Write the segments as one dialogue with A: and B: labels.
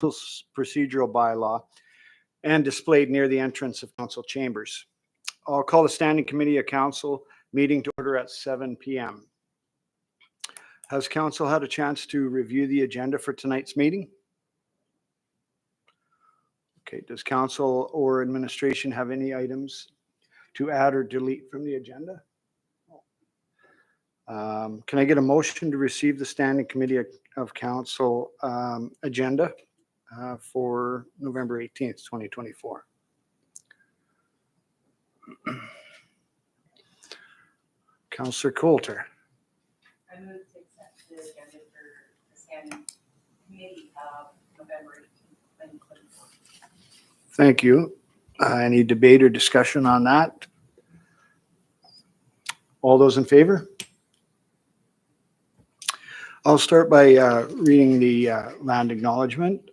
A: procedural bylaw and displayed near the entrance of council chambers. I'll call the Standing Committee of Council meeting to order at 7 p.m. Has council had a chance to review the agenda for tonight's meeting? Okay, does council or administration have any items to add or delete from the agenda? Can I get a motion to receive the Standing Committee of Council agenda for November 18th, 2024? Councillor Coulter.
B: I move to accept the agenda for the Standing Committee of November 18th, 2024.
A: Thank you. Any debate or discussion on that? All those in favor? I'll start by reading the land acknowledgement.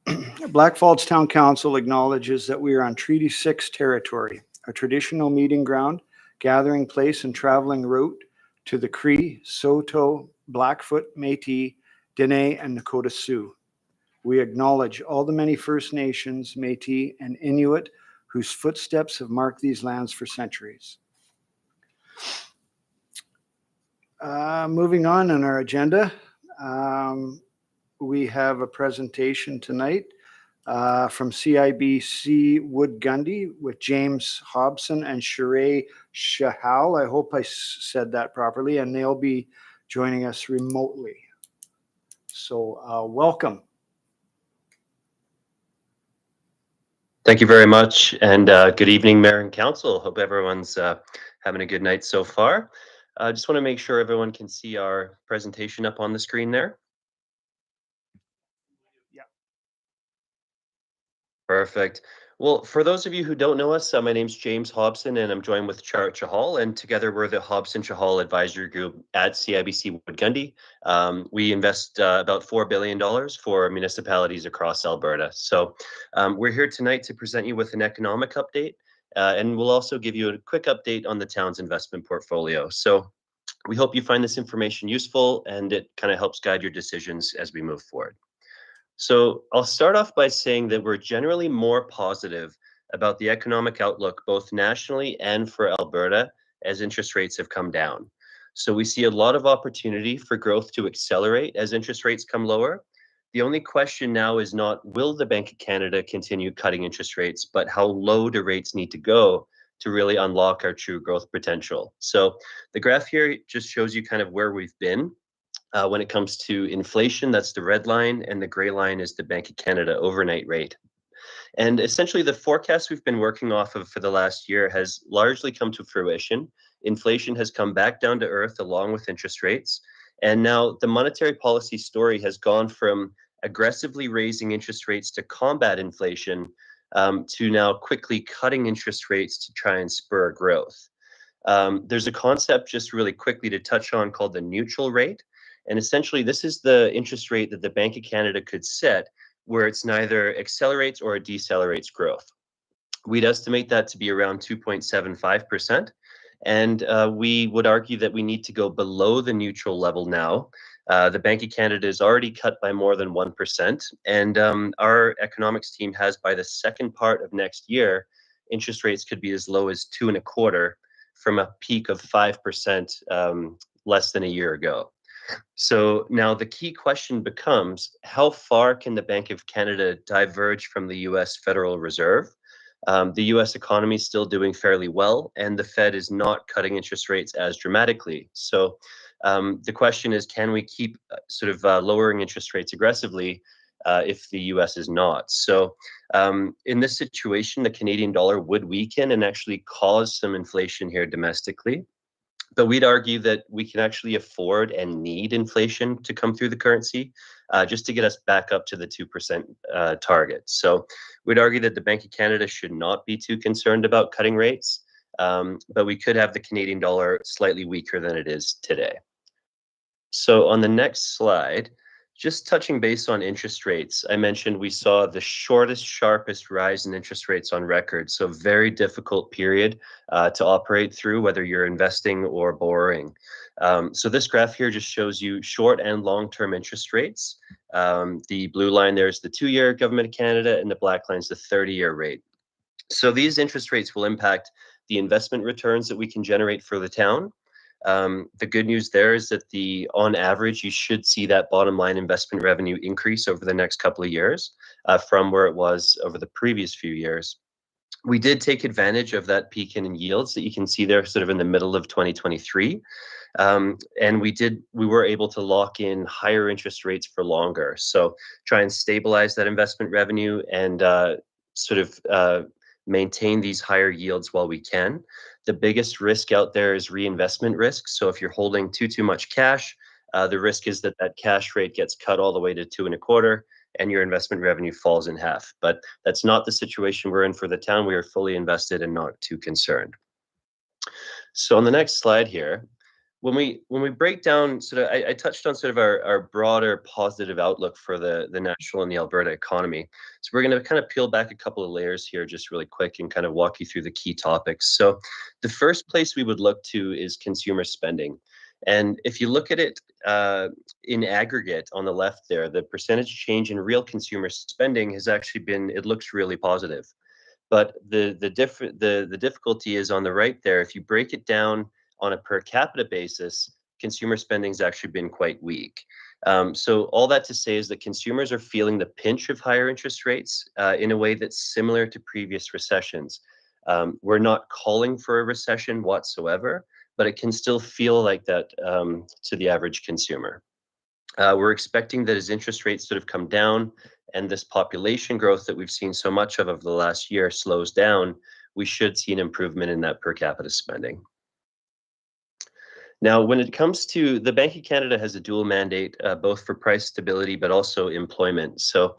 A: Blackfalds Town Council acknowledges that we are on Treaty 6 territory, a traditional meeting ground, gathering place and traveling route to the Cree, Saulteaux, Blackfoot, Métis, Dene, and Nakota Sioux. We acknowledge all the many First Nations, Métis, and Inuit whose footsteps have marked these lands for centuries. Moving on in our agenda, we have a presentation tonight from CIBC Wood Gundy with James Hobson and Sheree Shahal. I hope I said that properly, and they'll be joining us remotely. So welcome.
C: Thank you very much, and good evening, Mayor and Council. Hope everyone's having a good night so far. I just want to make sure everyone can see our presentation up on the screen there.
A: Yeah.
C: Perfect. Well, for those of you who don't know us, my name's James Hobson, and I'm joined with Charit Chahal, and together we're the Hobson Chahal Advisory Group at CIBC Wood Gundy. We invest about $4 billion for municipalities across Alberta. So we're here tonight to present you with an economic update, and we'll also give you a quick update on the town's investment portfolio. So we hope you find this information useful and it kind of helps guide your decisions as we move forward. So I'll start off by saying that we're generally more positive about the economic outlook, both nationally and for Alberta, as interest rates have come down. So we see a lot of opportunity for growth to accelerate as interest rates come lower. The only question now is not, will the Bank of Canada continue cutting interest rates, but how low do rates need to go to really unlock our true growth potential? So the graph here just shows you kind of where we've been. When it comes to inflation, that's the red line, and the gray line is the Bank of Canada overnight rate. And essentially the forecast we've been working off of for the last year has largely come to fruition. Inflation has come back down to earth along with interest rates. And now the monetary policy story has gone from aggressively raising interest rates to combat inflation to now quickly cutting interest rates to try and spur growth. There's a concept just really quickly to touch on called the neutral rate. And essentially, this is the interest rate that the Bank of Canada could set where it's neither accelerates or decelerates growth. We'd estimate that to be around 2.75%. And we would argue that we need to go below the neutral level now. The Bank of Canada is already cut by more than 1%. And our economics team has, by the second part of next year, interest rates could be as low as 2.25% from a peak of 5% less than a year ago. So now the key question becomes, how far can the Bank of Canada diverge from the US Federal Reserve? The US economy is still doing fairly well, and the Fed is not cutting interest rates as dramatically. So the question is, can we keep sort of lowering interest rates aggressively if the US is not? So in this situation, the Canadian dollar would weaken and actually cause some inflation here domestically. But we'd argue that we can actually afford and need inflation to come through the currency just to get us back up to the 2% target. So we'd argue that the Bank of Canada should not be too concerned about cutting rates, but we could have the Canadian dollar slightly weaker than it is today. So on the next slide, Just touching base on interest rates, I mentioned we saw the shortest, sharpest rise in interest rates on record. So very difficult period to operate through, whether you're investing or borrowing. So this graph here just shows you short and long-term interest rates. The blue line there is the 2-year Government of Canada, and the black line is the 30-year rate. So these interest rates will impact the investment returns that we can generate for the town. The good news there is that on average, you should see that bottom line investment revenue increase over the next couple of years from where it was over the previous few years. We did take advantage of that peak in yields that you can see there sort of in the middle of 2023. And we were able to lock in higher interest rates for longer. So try and stabilize that investment revenue and maintain these higher yields while we can. The biggest risk out there is reinvestment risk. So if you're holding too much cash, the risk is that cash rate gets cut all the way to 2.25, and your investment revenue falls in half. But that's not the situation we're in for the town. We are fully invested and not too concerned. So on the next slide here, when we break down I touched on sort of our broader positive outlook for the national and the Alberta economy. So we're going to kind of peel back a couple of layers here just really quick and kind of walk you through the key topics. So the first place we would look to is consumer spending. And if you look at it in aggregate on the left there, the percentage change in real consumer spending has actually it looks really positive. But the difficulty is on the right there. If you break it down on a per capita basis, consumer spending has actually been quite weak. So all that to say is that consumers are feeling the pinch of higher interest rates in a way that's similar to previous recessions. We're not calling for a recession whatsoever, but it can still feel like that to the average consumer. We're expecting that as interest rates sort of come down and this population growth that we've seen so much of over the last year slows down, we should see an improvement in that per capita spending. Now, when it comes to the Bank of Canada has a dual mandate, both for price stability, but also employment. So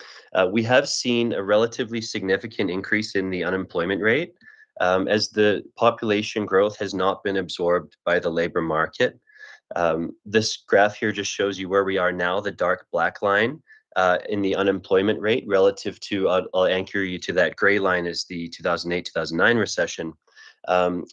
C: we have seen a relatively significant increase in the unemployment rate as the population growth has not been absorbed by the labor market. This graph here just shows you where we are now, the dark black line in the unemployment rate relative to, I'll anchor you to that gray line is the 2008-2009 recession.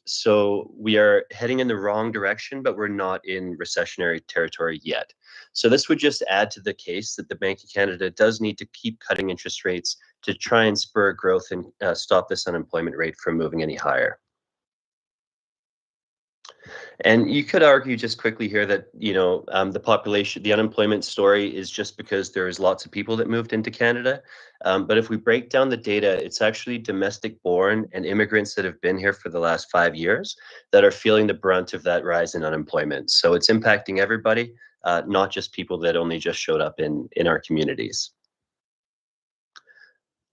C: So we are heading in the wrong direction, but we're not in recessionary territory yet. So this would just add to the case that the Bank of Canada does need to keep cutting interest rates to try and spur growth and stop this unemployment rate from moving any higher. And you could argue just quickly here that, the unemployment story is just because there's lots of people that moved into Canada. But if we break down the data, it's actually domestic born and immigrants that have been here for the last 5 years that are feeling the brunt of that rise in unemployment. So it's impacting everybody, not just people that only just showed up in our communities.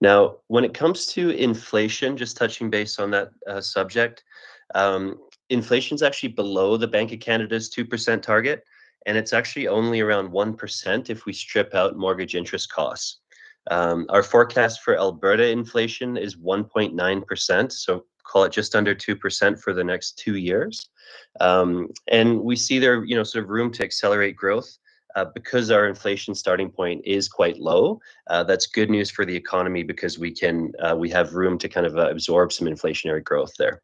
C: Now, when it comes to inflation, just touching base on that subject, inflation is actually below the Bank of Canada's 2% target, and it's actually only around 1% if we strip out mortgage interest costs. Our forecast for Alberta inflation is 1.9%, so call it just under 2% for the next 2 years. And we see there, sort of room to accelerate growth because our inflation starting point is quite low. That's good news for the economy because we have room to kind of absorb some inflationary growth there.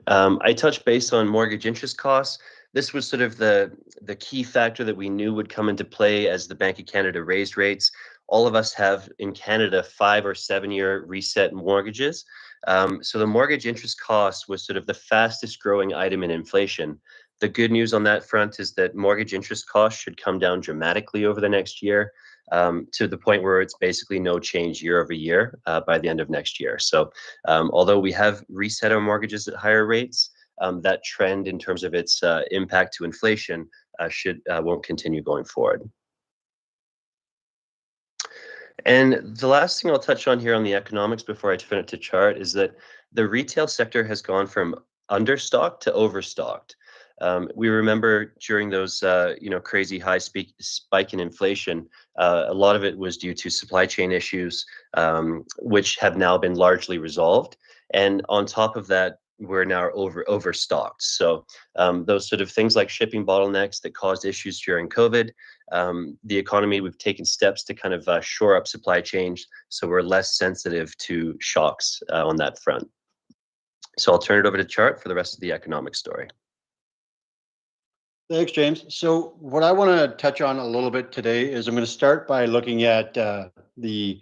C: I touched base on mortgage interest costs. This was sort of the key factor that we knew would come into play as the Bank of Canada raised rates. All of us have in Canada 5 or 7 year reset mortgages. So the mortgage interest cost was sort of the fastest growing item in inflation. The good news on that front is that mortgage interest costs should come down dramatically over the next year to the point where it's basically no change year over year by the end of next year. So although we have reset our mortgages at higher rates, that trend in terms of its impact to inflation won't continue going forward. And the last thing I'll touch on here on the economics before I turn it to chart is that the retail sector has gone from understocked to overstocked. We remember during those crazy high spike in inflation, a lot of it was due to supply chain issues, which have now been largely resolved. And on top of that, we're now overstocked. So those sort of things like shipping bottlenecks that caused issues during COVID, the economy, we've taken steps to kind of shore up supply chains so we're less sensitive to shocks on that front. So I'll turn it over to Chart for the rest of the economic story.
D: Thanks, James. So what I want to touch on a little bit today is I'm going to start by looking at the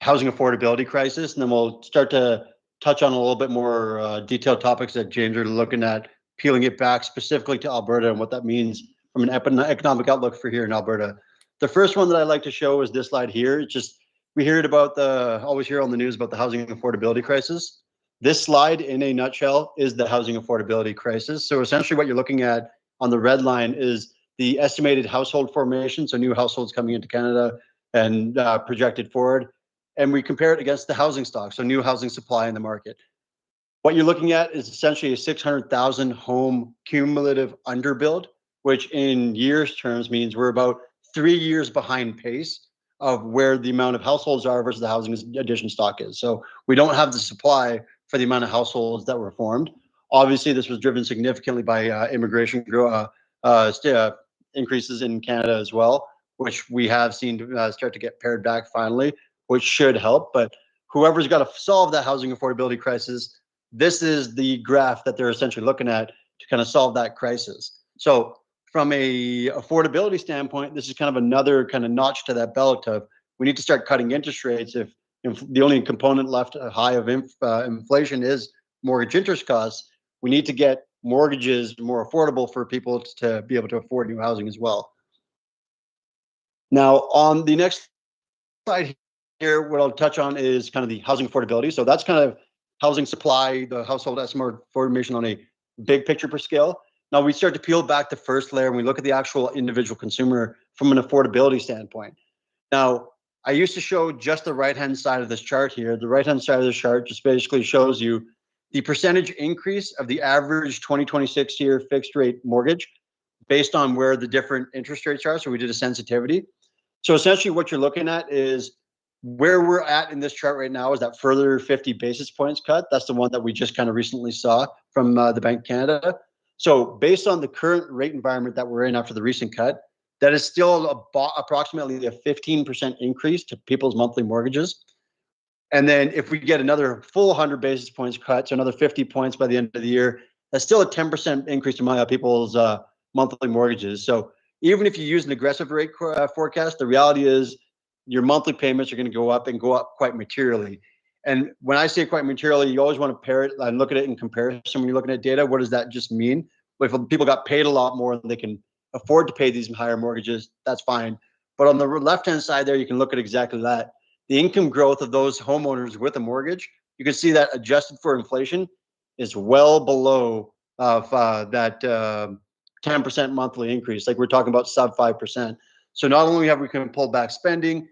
D: housing affordability crisis, and then we'll start to touch on a little bit more detailed topics that James are looking at, peeling it back specifically to Alberta and what that means from an economic outlook for here in Alberta. The first one that I like to show is this slide here. It's just, we hear about always hear on the news about the housing affordability crisis. This slide in a nutshell is the housing affordability crisis. So essentially what you're looking at on the red line is the estimated household formation, so new households coming into Canada and projected forward. And we compare it against the housing stock, so new housing supply in the market. What you're looking at is essentially a 600,000 home cumulative underbuild, which in years terms means we're about 3 years behind pace of where the amount of households are versus the housing addition stock is. So we don't have the supply for the amount of households that were formed. Obviously, this was driven significantly by immigration increases in Canada as well, which we have seen start to get pared back finally, which should help. But whoever's got to solve that housing affordability crisis, this is the graph that they're essentially looking at to kind of solve that crisis. So from a affordability standpoint, this is kind of another kind of notch to that belt of we need to start cutting interest rates if the only component left high of inflation is mortgage interest costs. We need to get mortgages more affordable for people to be able to afford new housing as well. Now, on the next slide here, what I'll touch on is kind of the housing affordability. So that's kind of housing supply, the household estimate formation on a big picture per scale. Now we start to peel back the first layer and we look at the actual individual consumer from an affordability standpoint. Now, I used to show just the right-hand side of this chart here. The right-hand side of the chart just basically shows you the percentage increase of the average 2026 year fixed rate mortgage based on where the different interest rates are. So we did a sensitivity. So essentially what you're looking at is where we're at in this chart right now is that further 50 basis points cut. That's the one that we just kind of recently saw from the Bank of Canada. So based on the current rate environment that we're in after the recent cut, that is still approximately a 15% increase to people's monthly mortgages. And then if we get another full 100 basis points cut, so another 50 points by the end of the year, that's still a 10% increase to people's monthly mortgages. So even if you use an aggressive rate forecast, the reality is your monthly payments are going to go up and go up quite materially. And when I say quite materially, you always want to pair it and look at it in comparison when you're looking at data. What does that just mean? If people got paid a lot more than they can afford to pay these higher mortgages, that's fine. But on the left-hand side there, you can look at exactly that. The income growth of those homeowners with a mortgage, you can see that adjusted for inflation is well below that 10% monthly increase. Like we're talking about sub 5%. So not only have we can pull back spending,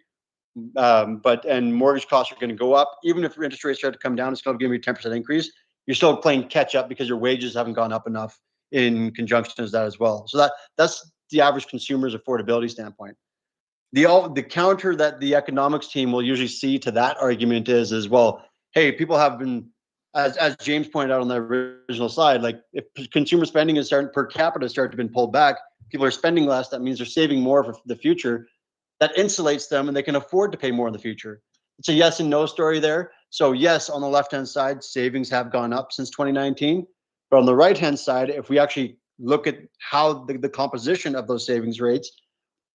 D: and mortgage costs are going to go up. Even if interest rates start to come down, it's still going to be a 10% increase. You're still playing catch up because your wages haven't gone up enough in conjunction with that as well. So that's the average consumer's affordability standpoint. The counter that the economics team will usually see to that argument is well, hey, people have been, as James pointed out on the original slide, like if consumer spending is starting per capita start to been pulled back, people are spending less. That means they're saving more for the future. That insulates them and they can afford to pay more in the future. It's a yes and no story there. So yes, on the left-hand side, savings have gone up since 2019. But on the right-hand side, if we actually look at how the composition of those savings rates,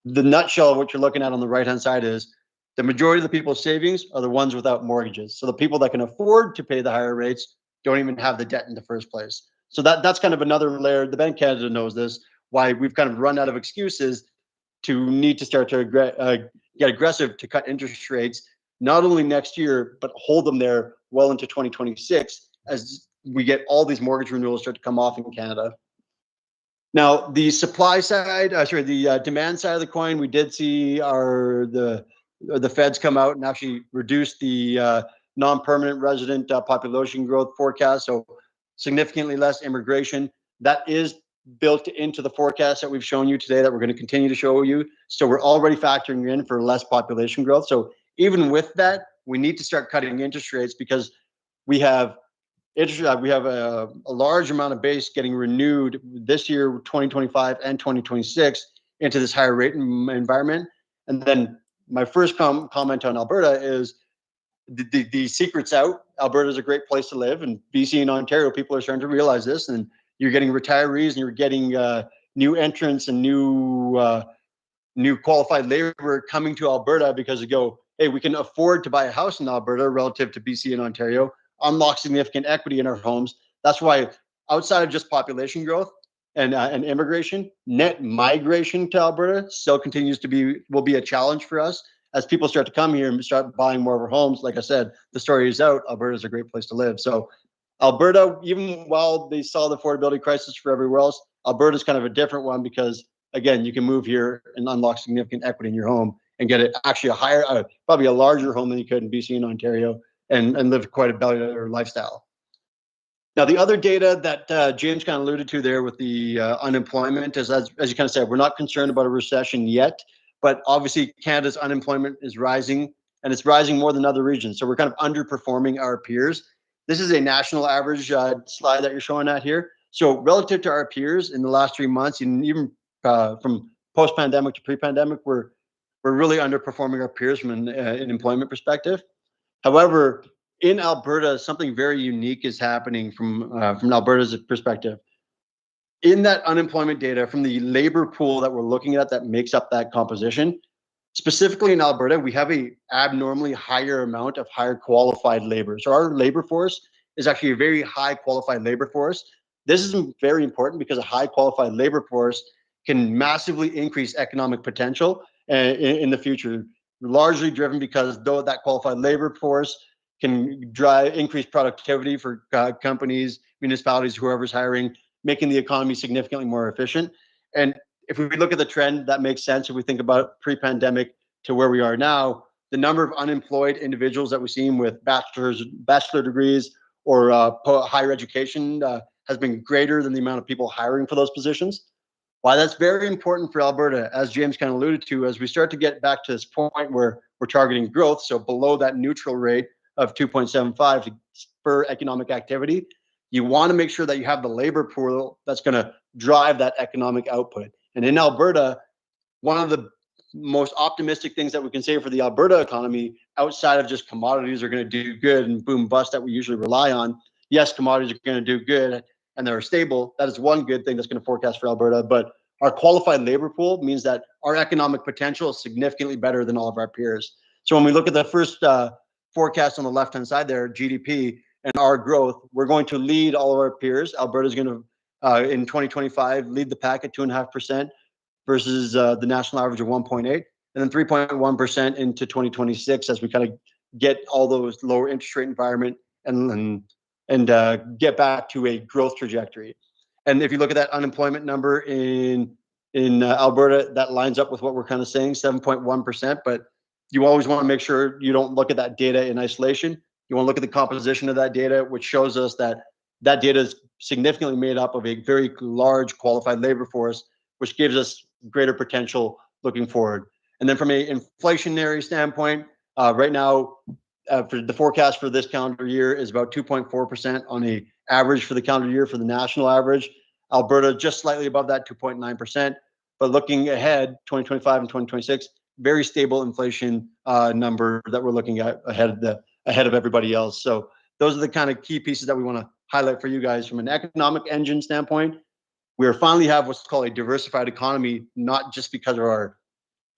D: the nutshell of what you're looking at on the right-hand side is the majority of the people's savings are the ones without mortgages. So the people that can afford to pay the higher rates don't even have the debt in the first place. So that's kind of another layer. The Bank of Canada knows this, why we've kind of run out of excuses to need to start to get aggressive to cut interest rates, not only next year, but hold them there well into 2026 as we get all these mortgage renewals start to come off in Canada. Now, the supply side, the demand side of the coin, we did see the feds come out and actually reduce the non-permanent resident population growth forecast, so significantly less immigration. That is built into the forecast that we've shown you today that we're going to continue to show you. So we're already factoring in for less population growth. So even with that, we need to start cutting interest rates because we have we have a large amount of base getting renewed this year, 2025 and 2026, into this higher rate environment. And then my first comment on Alberta is the secret's out. Alberta is a great place to live, and BC and Ontario, people are starting to realize this, and you're getting retirees and you're getting new entrants and new qualified labor coming to Alberta because they go, hey, we can afford to buy a house in Alberta relative to BC and Ontario, unlock significant equity in our homes. That's why outside of just population growth and immigration, net migration to Alberta still will be a challenge for us as people start to come here and start buying more of our homes. Like I said, the story is out. Alberta is a great place to live. So Alberta, even while they saw the affordability crisis for everywhere else, Alberta is kind of a different one because, again, you can move here and unlock significant equity in your home and get actually probably a larger home than you could in BC and Ontario, and live quite a better lifestyle. Now, the other data that James kind of alluded to there with the unemployment is, as you kind of said, we're not concerned about a recession yet, but obviously Canada's unemployment is rising, and it's rising more than other regions. So we're kind of underperforming our peers. This is a national average slide that you're showing at here. So relative to our peers in the last 3 months, and even from post-pandemic to pre-pandemic, we're really underperforming our peers from an employment perspective. However, in Alberta, something very unique is happening from Alberta's perspective. In that unemployment data, from the labor pool that we're looking at that makes up that composition, specifically in Alberta, we have a abnormally higher amount of higher qualified labor. So our labor force is actually a very high qualified labor force. This is very important because a high qualified labor force can massively increase economic potential in the future, largely driven because though that qualified labor force can drive increased productivity for companies, municipalities, whoever's hiring, making the economy significantly more efficient. And if we look at the trend, that makes sense. If we think about pre-pandemic to where we are now, the number of unemployed individuals that we've seen with bachelor degrees or higher education has been greater than the amount of people hiring for those positions. Why that's very important for Alberta, as James kind of alluded to, as we start to get back to this point where we're targeting growth, so below that neutral rate of 2.75 to spur economic activity, you want to make sure that you have the labor pool that's going to drive that economic output. And in Alberta, one of the most optimistic things that we can say for the Alberta economy, outside of just commodities are going to do good and boom bust that we usually rely on. Yes, commodities are going to do good and they're stable. That is one good thing that's going to forecast for Alberta. But our qualified labor pool means that our economic potential is significantly better than all of our peers. So when we look at the first forecast on the left-hand side there, GDP and our growth, we're going to lead all of our peers. Alberta is going to, in 2025, lead the pack at 2.5% versus the national average of 1.8, and then 3.1% into 2026 as we kind of get all those lower interest rate environment and get back to a growth trajectory. And if you look at that unemployment number in Alberta, that lines up with what we're kind of saying, 7.1%. But you always want to make sure you don't look at that data in isolation. You want to look at the composition of that data, which shows us that that data is significantly made up of a very large qualified labor force, which gives us greater potential looking forward. And then from an inflationary standpoint, right now, for the forecast for this calendar year is about 2.4% on a average for the calendar year for the national average. Alberta just slightly above that, 2.9%. But looking ahead, 2025 and 2026, very stable inflation number that we're looking at ahead of everybody else. So those are the kind of key pieces that we want to highlight for you guys from an economic engine standpoint. We finally have what's called a diversified economy, not just because of our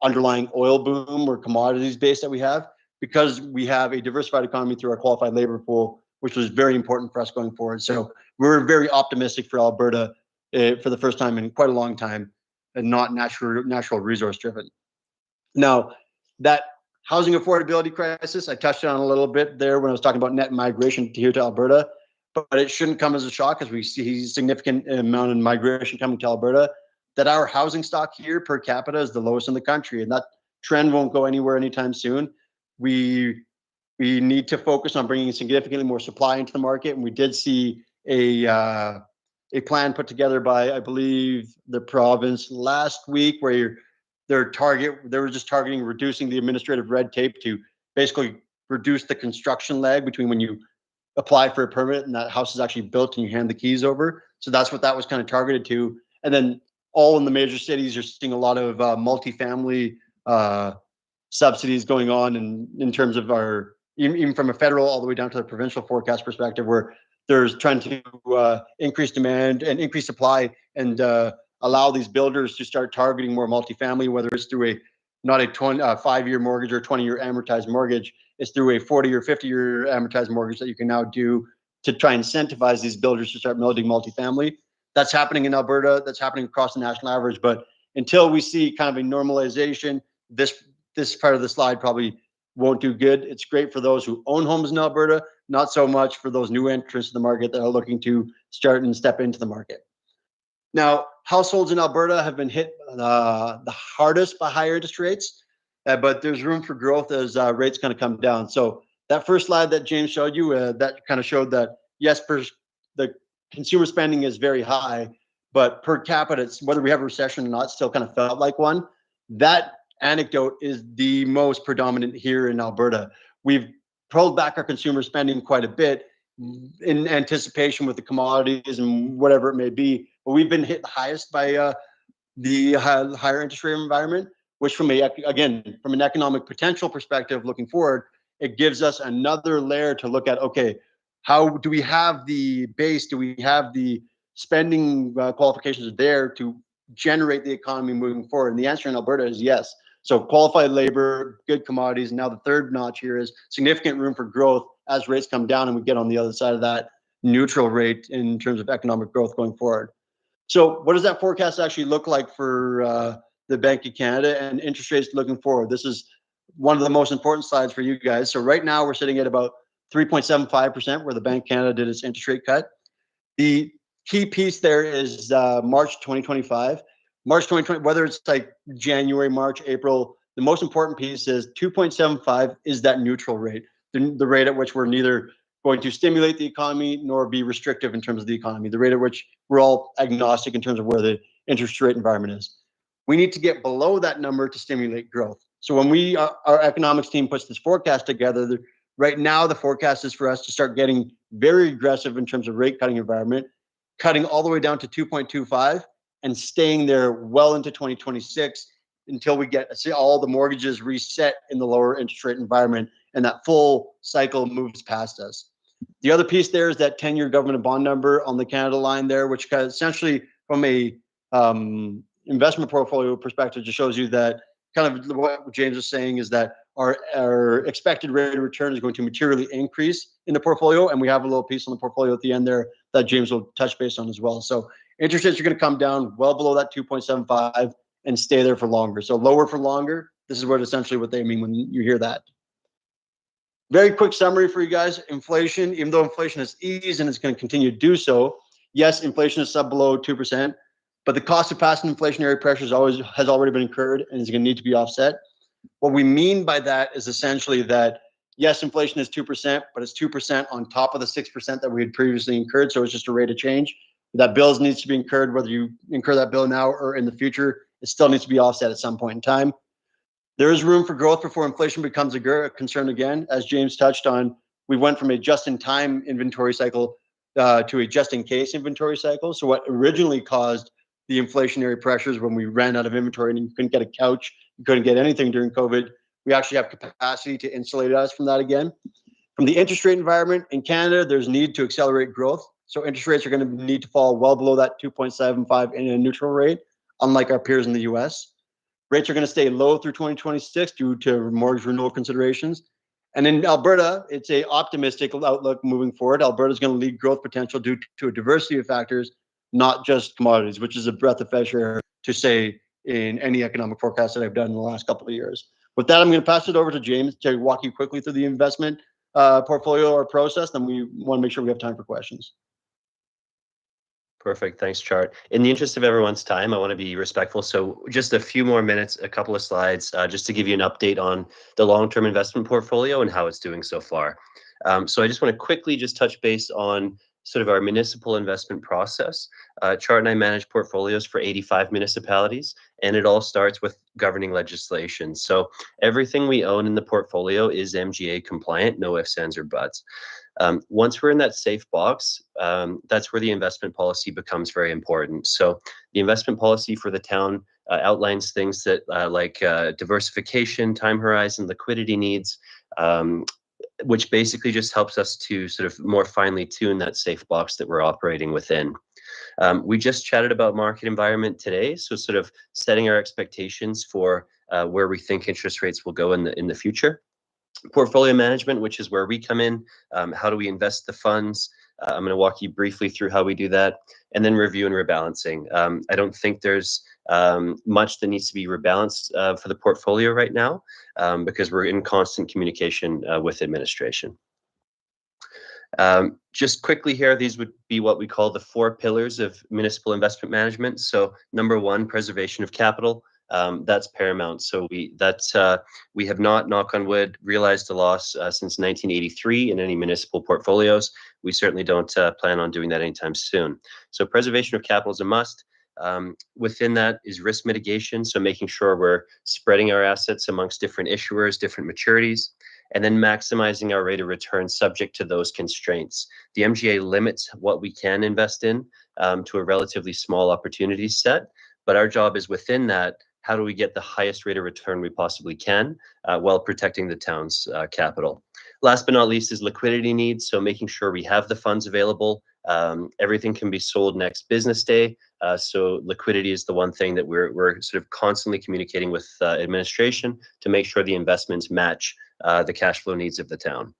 D: underlying oil boom or commodities base that we have, because we have a diversified economy through our qualified labor pool, which was very important for us going forward. So we're very optimistic for Alberta for the first time in quite a long time, and not natural resource driven. Now, that housing affordability crisis, I touched on a little bit there when I was talking about net migration here to Alberta, but it shouldn't come as a shock as we see a significant amount of migration coming to Alberta, that our housing stock here per capita is the lowest in the country, and that trend won't go anywhere anytime soon. We need to focus on bringing significantly more supply into the market, and we did see a plan put together by, I believe, the province last week, where they were just targeting reducing the administrative red tape to basically reduce the construction lag between when you apply for a permit and that house is actually built and you hand the keys over. So that's what that was kind of targeted to. And then all in the major cities, you're seeing a lot of multifamily subsidies going on in terms of our, even from a federal all the way down to the provincial forecast perspective, where there's trying to increase demand and increase supply and allow these builders to start targeting more multifamily, whether it's through not a 5-year mortgage or 20-year amortized mortgage, it's through a 40 or 50-year amortized mortgage that you can now do to try and incentivize these builders to start building multifamily. That's happening in Alberta, that's happening across the national average, but until we see kind of a normalization, this part of the slide probably won't do good. It's great for those who own homes in Alberta, not so much for those new entrants to the market that are looking to start and step into the market. Now, households in Alberta have been hit the hardest by higher interest rates, but there's room for growth as rates kind of come down. So that first slide that James showed you, that kind of showed that, yes, the consumer spending is very high, but per capita, whether we have a recession or not, still kind of felt like one. That anecdote is the most predominant here in Alberta. We've pulled back our consumer spending quite a bit in anticipation with the commodities and whatever it may be, but we've been hit highest by the higher interest rate environment, which from an economic potential perspective looking forward, it gives us another layer to look at, okay, how do we have the base, do we have the spending qualifications there to generate the economy moving forward? And the answer in Alberta is yes. So qualified labor, good commodities. Now the third notch here is significant room for growth as rates come down and we get on the other side of that neutral rate in terms of economic growth going forward. So what does that forecast actually look like for the Bank of Canada and interest rates looking forward? This is one of the most important slides for you guys. So right now we're sitting at about 3.75% where the Bank of Canada did its interest rate cut. The key piece there is March 2025. March 2020, whether it's like January, March, April, the most important piece is 2.75 is that neutral rate, the rate at which we're neither going to stimulate the economy nor be restrictive in terms of the economy, the rate at which we're all agnostic in terms of where the interest rate environment is. We need to get below that number to stimulate growth. So when our economics team puts this forecast together, right now the forecast is for us to start getting very aggressive in terms of rate cutting environment, cutting all the way down to 2.25 and staying there well into 2026 until we get all the mortgages reset in the lower interest rate environment and that full cycle moves past us. The other piece there is that 10-year government bond number on the Canada line there, which essentially from a investment portfolio perspective just shows you that kind of what James was saying is that our expected rate of return is going to materially increase in the portfolio. And we have a little piece on the portfolio at the end there that James will touch base on as well. So interest rates are going to come down well below that 2.75 and stay there for longer. So lower for longer. This is essentially what they mean when you hear that. Very quick summary for you guys. Inflation, even though inflation has eased and it's going to continue to do so, yes, inflation is below 2%, but the cost of passing inflationary pressures has already been incurred and is going to need to be offset. What we mean by that is essentially that, yes, inflation is 2%, but it's 2% on top of the 6% that we had previously incurred. So it's just a rate of change. That bill needs to be incurred, whether you incur that bill now or in the future, it still needs to be offset at some point in time. There is room for growth before inflation becomes a concern again. As James touched on, we went from a just-in-time inventory cycle to a just-in-case inventory cycle. So what originally caused the inflationary pressures when we ran out of inventory and you couldn't get a couch, you couldn't get anything during COVID, we actually have capacity to insulate us from that again. From the interest rate environment in Canada, there's need to accelerate growth. So interest rates are going to need to fall well below that 2.75 in a neutral rate, unlike our peers in the US. Rates are going to stay low through 2026 due to mortgage renewal considerations. And in Alberta, it's an optimistic outlook moving forward. Alberta is going to lead growth potential due to a diversity of factors, not just commodities, which is a breath of fresh air to say in any economic forecast that I've done in the last couple of years. With that, I'm going to pass it over to James to walk you quickly through the investment portfolio or process. Then we want to make sure we have time for questions.
C: Perfect. Thanks, Chart. In the interest of everyone's time, I want to be respectful. So just a few more minutes, a couple of slides, just to give you an update on the long-term investment portfolio and how it's doing so far. So I just want to quickly just touch base on sort of our municipal investment process. Chart and I manage portfolios for 85 municipalities, and it all starts with governing legislation. So everything we own in the portfolio is MGA compliant, no ifs, ands, or buts. Once we're in that safe box, that's where the investment policy becomes very important. So the investment policy for the town outlines things that like diversification, time horizon, liquidity needs, which basically just helps us to sort of more finely tune that safe box that we're operating within. We just chatted about market environment today, so sort of setting our expectations for where we think interest rates will go in the future. Portfolio management, which is where we come in. How do we invest the funds? I'm going to walk you briefly through how we do that, and then review and rebalancing. I don't think there's much that needs to be rebalanced for the portfolio right now because we're in constant communication with administration. Just quickly here, these would be what we call the 4 pillars of municipal investment management. So number 1, preservation of capital. That's paramount. So we have not, knock on wood, realized a loss since 1983 in any municipal portfolios. We certainly don't plan on doing that anytime soon. So preservation of capital is a must. Within that is risk mitigation. So making sure we're spreading our assets amongst different issuers, different maturities, and then maximizing our rate of return subject to those constraints. The MGA limits what we can invest in to a relatively small opportunity set, but our job is within that, how do we get the highest rate of return we possibly can while protecting the town's capital? Last but not least is liquidity needs. So making sure we have the funds available. Everything can be sold next business day. So liquidity is the one thing that we're sort of constantly communicating with administration to make sure the investments match the cash flow needs of the town.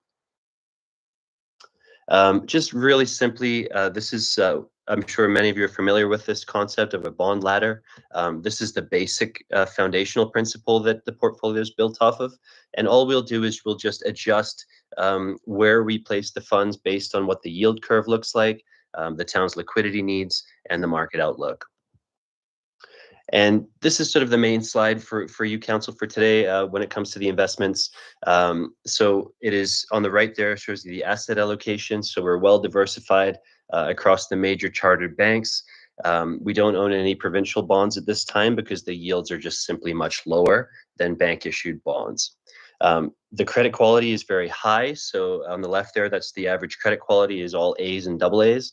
C: Just really simply, this is, I'm sure many of you are familiar with this concept of a bond ladder. This is the basic foundational principle that the portfolio is built off of. And all we'll do is we'll just adjust where we place the funds based on what the yield curve looks like, the town's liquidity needs, and the market outlook. And this is sort of the main slide for you, Council, for today when it comes to the investments. So it is on the right there, shows you the asset allocation. So we're well diversified across the major chartered banks. We don't own any provincial bonds at this time because the yields are just simply much lower than bank issued bonds. The credit quality is very high. So on the left there, that's the average credit quality is all A's and double A's.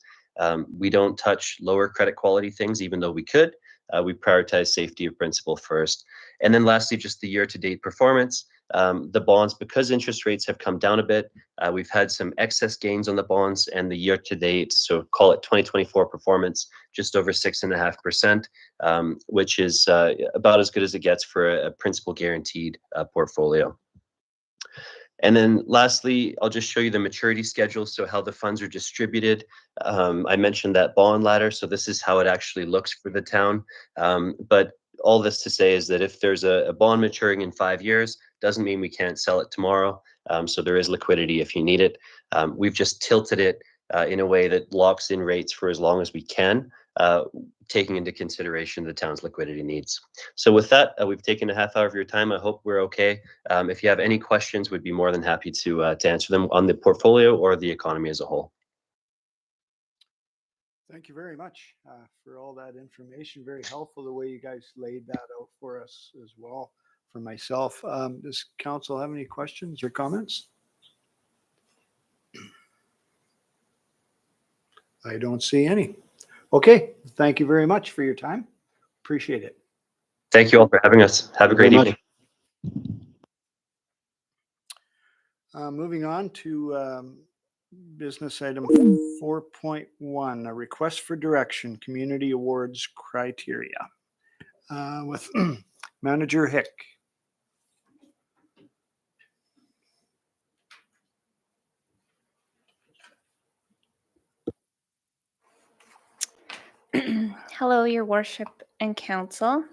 C: We don't touch lower credit quality things, even though we could. We prioritize safety of principle first. And then lastly, just the year-to-date performance. The bonds, because interest rates have come down a bit, we've had some excess gains on the bonds, and the year-to-date, so call it 2024 performance, just over 6.5%, which is about as good as it gets for a principal guaranteed portfolio. And then lastly, I'll just show you the maturity schedule, so how the funds are distributed. I mentioned that bond ladder, so this is how it actually looks for the town. But all this to say is that if there's a bond maturing in 5 years, doesn't mean we can't sell it tomorrow. So there is liquidity if you need it. We've just tilted it in a way that locks in rates for as long as we can, taking into consideration the town's liquidity needs. So with that, we've taken a half hour of your time. I hope we're okay. If you have any questions, we'd be more than happy to answer them on the portfolio or the economy as a whole.
A: Thank you very much for all that information. Very helpful the way you guys laid that out for us as well. For myself, does council have any questions or comments? I don't see any. Okay, thank you very much for your time. Appreciate it.
C: Thank you all for having us. Have a great evening.
A: Moving on to business item 4.1, a request for direction, community awards criteria with Manager Hick.
E: Hello, Your Worship and Council.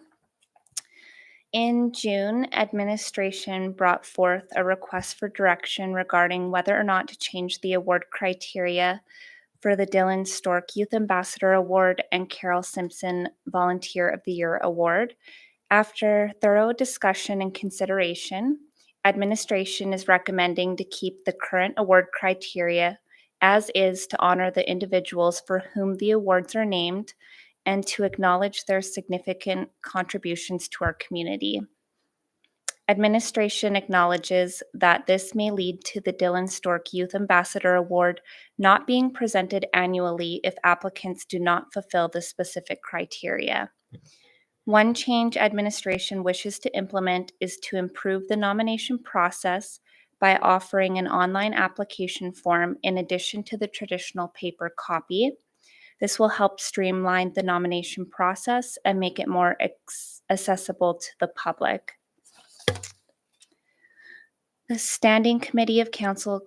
E: In June, administration brought forth a request for direction regarding whether or not to change the award criteria for the Dylan Stork Youth Ambassador Award and Carol Simpson Volunteer of the Year Award. After thorough discussion and consideration, administration is recommending to keep the current award criteria as is to honor the individuals for whom the awards are named and to acknowledge their significant contributions to our community. Administration acknowledges that this may lead to the Dylan Stork Youth Ambassador Award not being presented annually if applicants do not fulfill the specific criteria. One change administration wishes to implement is to improve the nomination process by offering an online application form in addition to the traditional paper copy. This will help streamline the nomination process and make it more accessible to the public. The Standing Committee of Council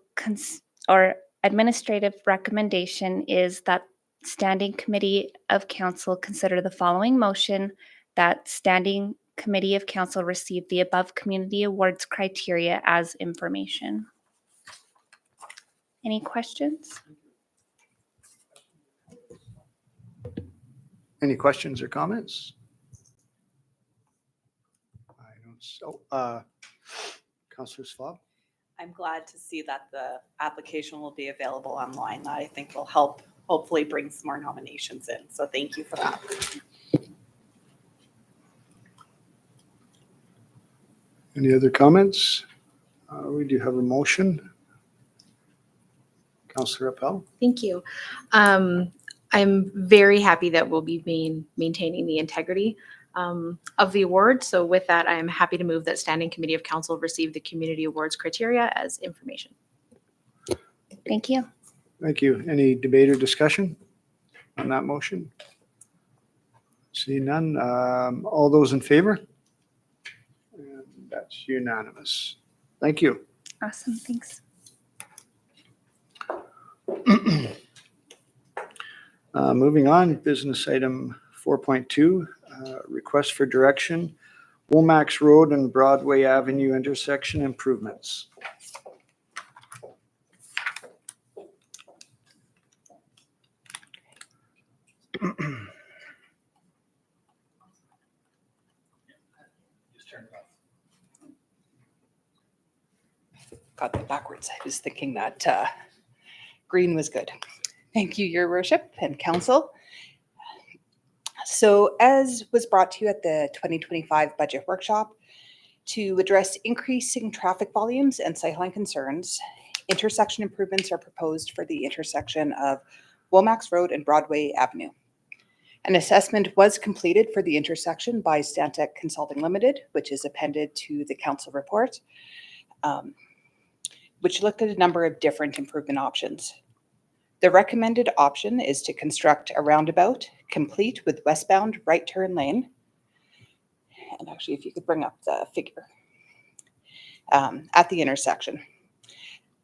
E: or administrative recommendation is that Standing Committee of Council consider the following motion: that Standing Committee of Council receive the above community awards criteria as information. Any questions?
A: Any questions or comments? I don't, Councillor Schwab?
F: I'm glad to see that the application will be available online. That I think will help hopefully bring some more nominations in. So thank you for that.
A: Any other comments? We do have a motion. Councillor Appel?
G: Thank you. I'm very happy that we'll be maintaining the integrity of the award. So with that, I am happy to move that Standing Committee of Council receive the community awards criteria as information.
E: Thank you.
A: Thank you. Any debate or discussion on that motion? See none. All those in favor? And that's unanimous. Thank you.
E: Awesome. Thanks.
A: Moving on, business item 4.2, request for direction, Womacks Road and Broadway Avenue intersection improvements.
F: Got that backwards. I was thinking that green was good. Thank you, Your Worship and Council. So as was brought to you at the 2025 budget workshop, to address increasing traffic volumes and sightline concerns, intersection improvements are proposed for the intersection of Womacks Road and Broadway Avenue. An assessment was completed for the intersection by Stantec Consulting Limited, which is appended to the council report, which looked at a number of different improvement options. The recommended option is to construct a roundabout complete with westbound right turn lane. And actually, if you could bring up the figure at the intersection.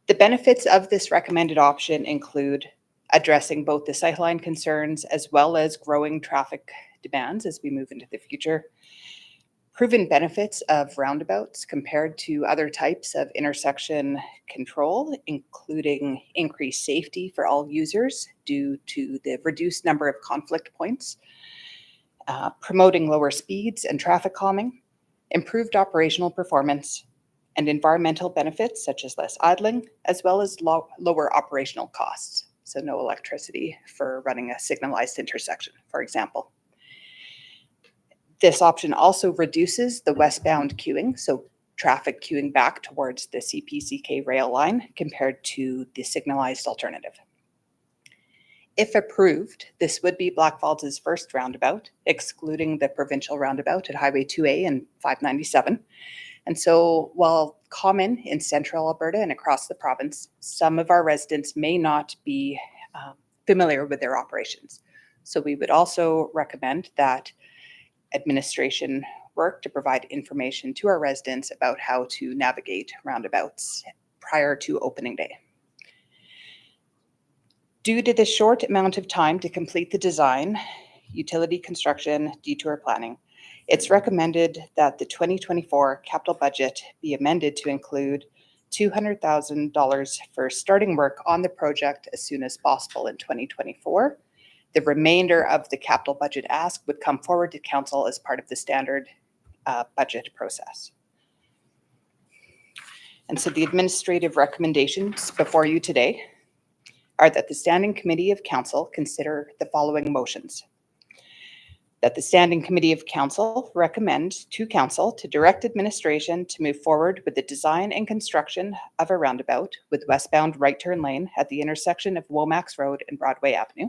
F: The benefits of this recommended option include addressing both the sightline concerns as well as growing traffic demands as we move into the future. Proven benefits of roundabouts compared to other types of intersection control, including increased safety for all users due to the reduced number of conflict points, promoting lower speeds and traffic calming, improved operational performance, and environmental benefits such as less idling, as well as lower operational costs. So no electricity for running a signalized intersection, for example. This option also reduces the westbound queuing, so traffic queuing back towards the CPKC rail line compared to the signalized alternative. If approved, this would be Blackfalds' first roundabout, excluding the provincial roundabout at Highway 2A and 597. And so while common in central Alberta and across the province, some of our residents may not be familiar with their operations. So we would also recommend that administration work to provide information to our residents about how to navigate roundabouts prior to opening day. Due to the short amount of time to complete the design, utility construction, detour planning, it's recommended that the 2024 capital budget be amended to include $200,000 for starting work on the project as soon as possible in 2024. The remainder of the capital budget ask would come forward to council as part of the standard budget process. And so the administrative recommendations before you today are that the Standing Committee of Council consider the following motions. That the Standing Committee of Council recommend to Council to direct administration to move forward with the design and construction of a roundabout with westbound right turn lane at the intersection of Womacks Road and Broadway Avenue.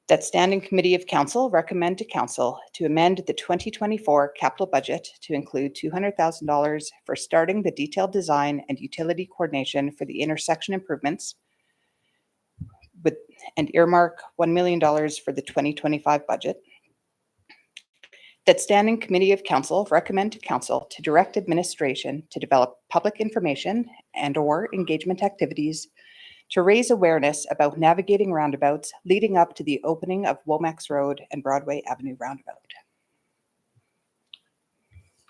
F: That Standing Committee of Council recommend to Council to amend the 2024 capital budget to include $200,000 for starting the detailed design and utility coordination for the intersection improvements and earmark $1 million for the 2025 budget. That Standing Committee of Council recommend to Council to direct administration to develop public information and/or engagement activities to raise awareness about navigating roundabouts leading up to the opening of Womacks Road and Broadway Avenue roundabout.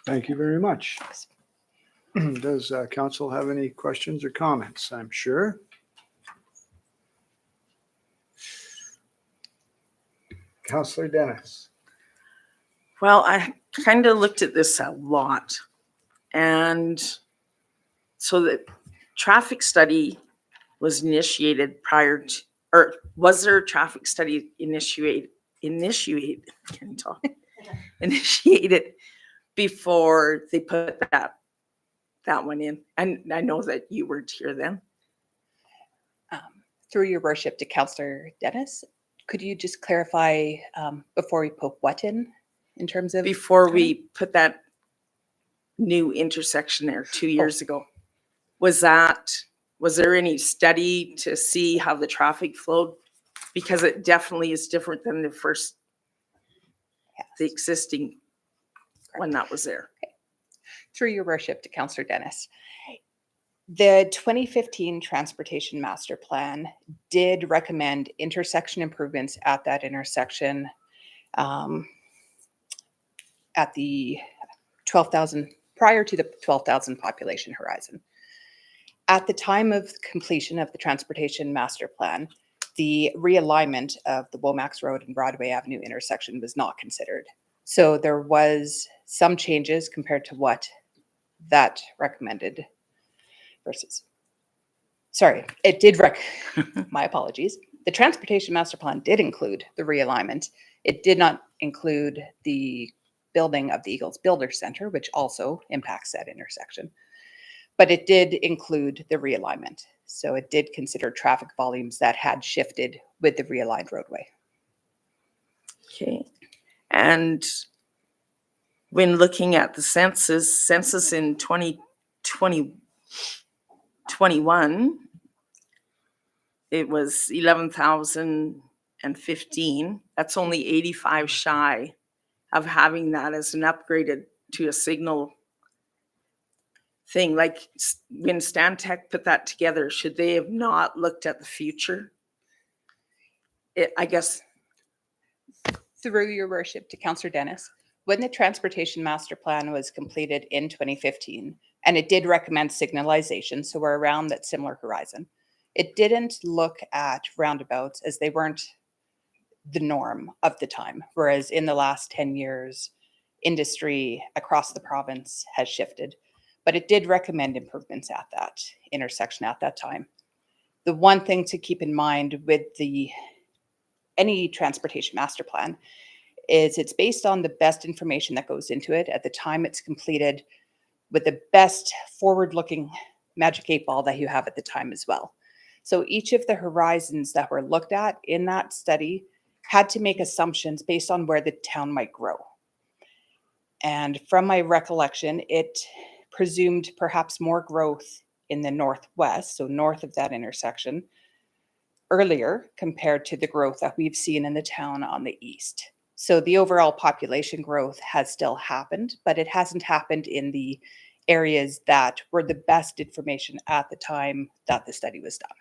A: Thank you very much. Does council have any questions or comments? I'm sure. Councillor Dennis.
H: Well, I kind of looked at this a lot. And so the traffic study was initiated prior to, or was there a traffic study initiated before they put that one in? And I know that you weren't here then.
F: Through your worship to Councillor Dennis, could you just clarify before we put what in terms of?
H: Before we put that new intersection there 2 years ago, was there any study to see how the traffic flowed? Because it definitely is different than the first, the existing one that was there.
F: Okay. Through your worship to Councillor Dennis. The 2015 Transportation Master Plan did recommend intersection improvements at that intersection at the 12,000, prior to the 12,000 population horizon. At the time of completion of the Transportation Master Plan, the realignment of the Womacks Road and Broadway Avenue intersection was not considered. So there was some changes compared to what that recommended versus, sorry, it did my apologies. The Transportation Master Plan did include the realignment. It did not include the building of the Eagles Builder Center, which also impacts that intersection. But it did include the realignment. So it did consider traffic volumes that had shifted with the realigned roadway.
H: Okay. And when looking at the census in 2021, it was 11,015. That's only 85 shy of having that as an upgraded to a signal thing. Like when Stantec put that together, should they have not looked at the future? I guess.
F: Through your worship to Councillor Dennis, when the Transportation Master Plan was completed in 2015, and it did recommend signalization, so we're around that similar horizon, it didn't look at roundabouts as they weren't the norm of the time, whereas in the last 10 years, industry across the province has shifted. But it did recommend improvements at that intersection at that time. The one thing to keep in mind with any transportation master plan is it's based on the best information that goes into it at the time it's completed, with the best forward-looking magic 8 ball that you have at the time as well. So each of the horizons that were looked at in that study had to make assumptions based on where the town might grow. And from my recollection, it presumed perhaps more growth in the northwest, so north of that intersection, earlier compared to the growth that we've seen in the town on the east. So the overall population growth has still happened, but it hasn't happened in the areas that were the best information at the time that the study was done.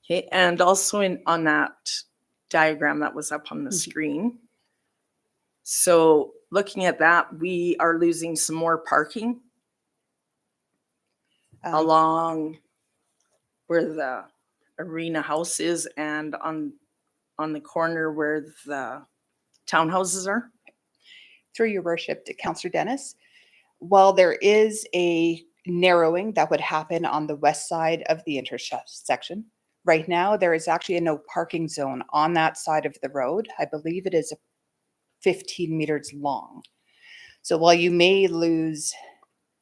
H: Okay, and also on that diagram that was up on the screen. So looking at that, we are losing some more parking along where the arena house is and on the corner where the townhouses are.
F: Through your worship to Councillor Dennis, while there is a narrowing that would happen on the west side of the intersection, Right now, there is actually a no parking zone on that side of the road. I believe it is 15 meters long. So while you may lose,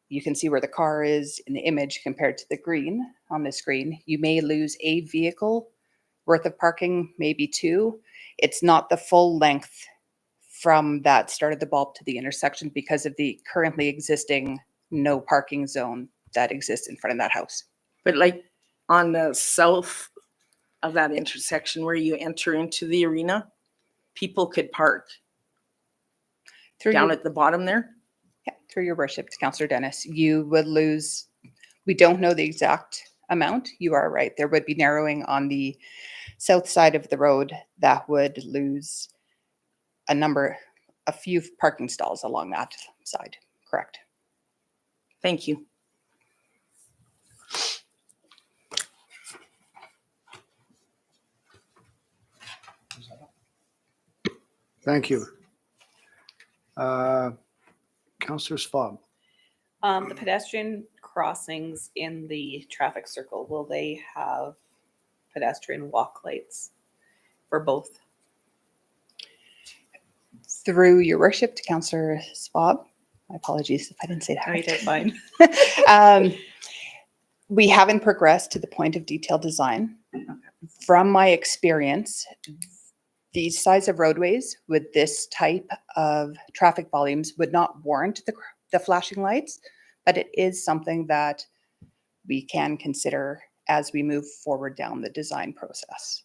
F: you can see where the car is in the image compared to the green on the screen, you may lose a vehicle worth of parking, maybe two. It's not the full length from that start of the bulb to the intersection because of the currently existing no parking zone that exists in front of that house.
H: But like on the south of that intersection where you enter into the arena, people could park down at the bottom there.
F: Yeah, through your worship, Councillor Dennis, you would lose, we don't know the exact amount. You are right. There would be narrowing on the south side of the road that would lose a few parking stalls along that side. Correct.
H: Thank you.
A: Thank you. Councillor Schwab.
I: The pedestrian crossings in the traffic circle, will they have pedestrian walk lights for both?
F: Through your worship, Councillor Schwab. My apologies if I didn't say that
I: No, you
F: right.
I: did fine.
F: We haven't progressed to the point of detailed design. From my experience, these size of roadways with this type of traffic volumes would not warrant the flashing lights, but it is something that we can consider as we move forward down the design process.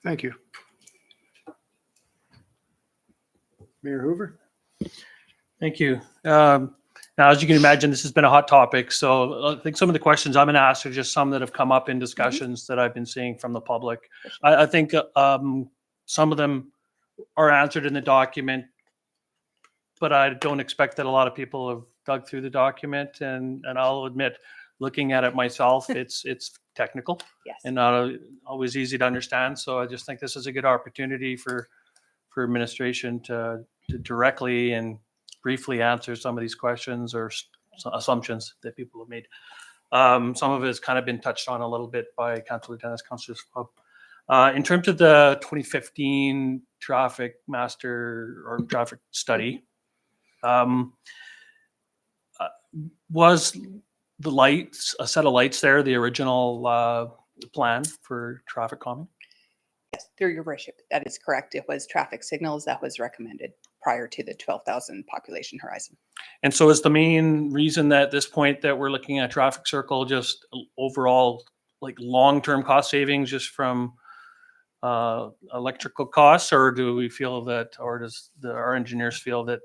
A: Thank you. Mayor Hoover.
J: Thank you. Now, as you can imagine, this has been a hot topic. So I think some of the questions I'm going to ask are just some that have come up in discussions that I've been seeing from the public. I think some of them are answered in the document, but I don't expect that a lot of people have dug through the document. And I'll admit, looking at it myself, it's technical
F: Yes.
J: and not always easy to understand. So I just think this is a good opportunity for administration to directly and briefly answer some of these questions or assumptions that people have made. Some of it has kind of been touched on a little bit by Councillor Dennis, Councillor Schwab. In terms of the 2015 traffic master or traffic study, was the lights, a set of lights there, the original plan for traffic calming?
F: Yes, through your worship, that is correct. It was traffic signals that was recommended prior to the 12,000 population horizon.
J: And so is the main reason that at this point that we're looking at traffic circle just overall like long-term cost savings just from electrical costs, or do we feel that, or does our engineers feel that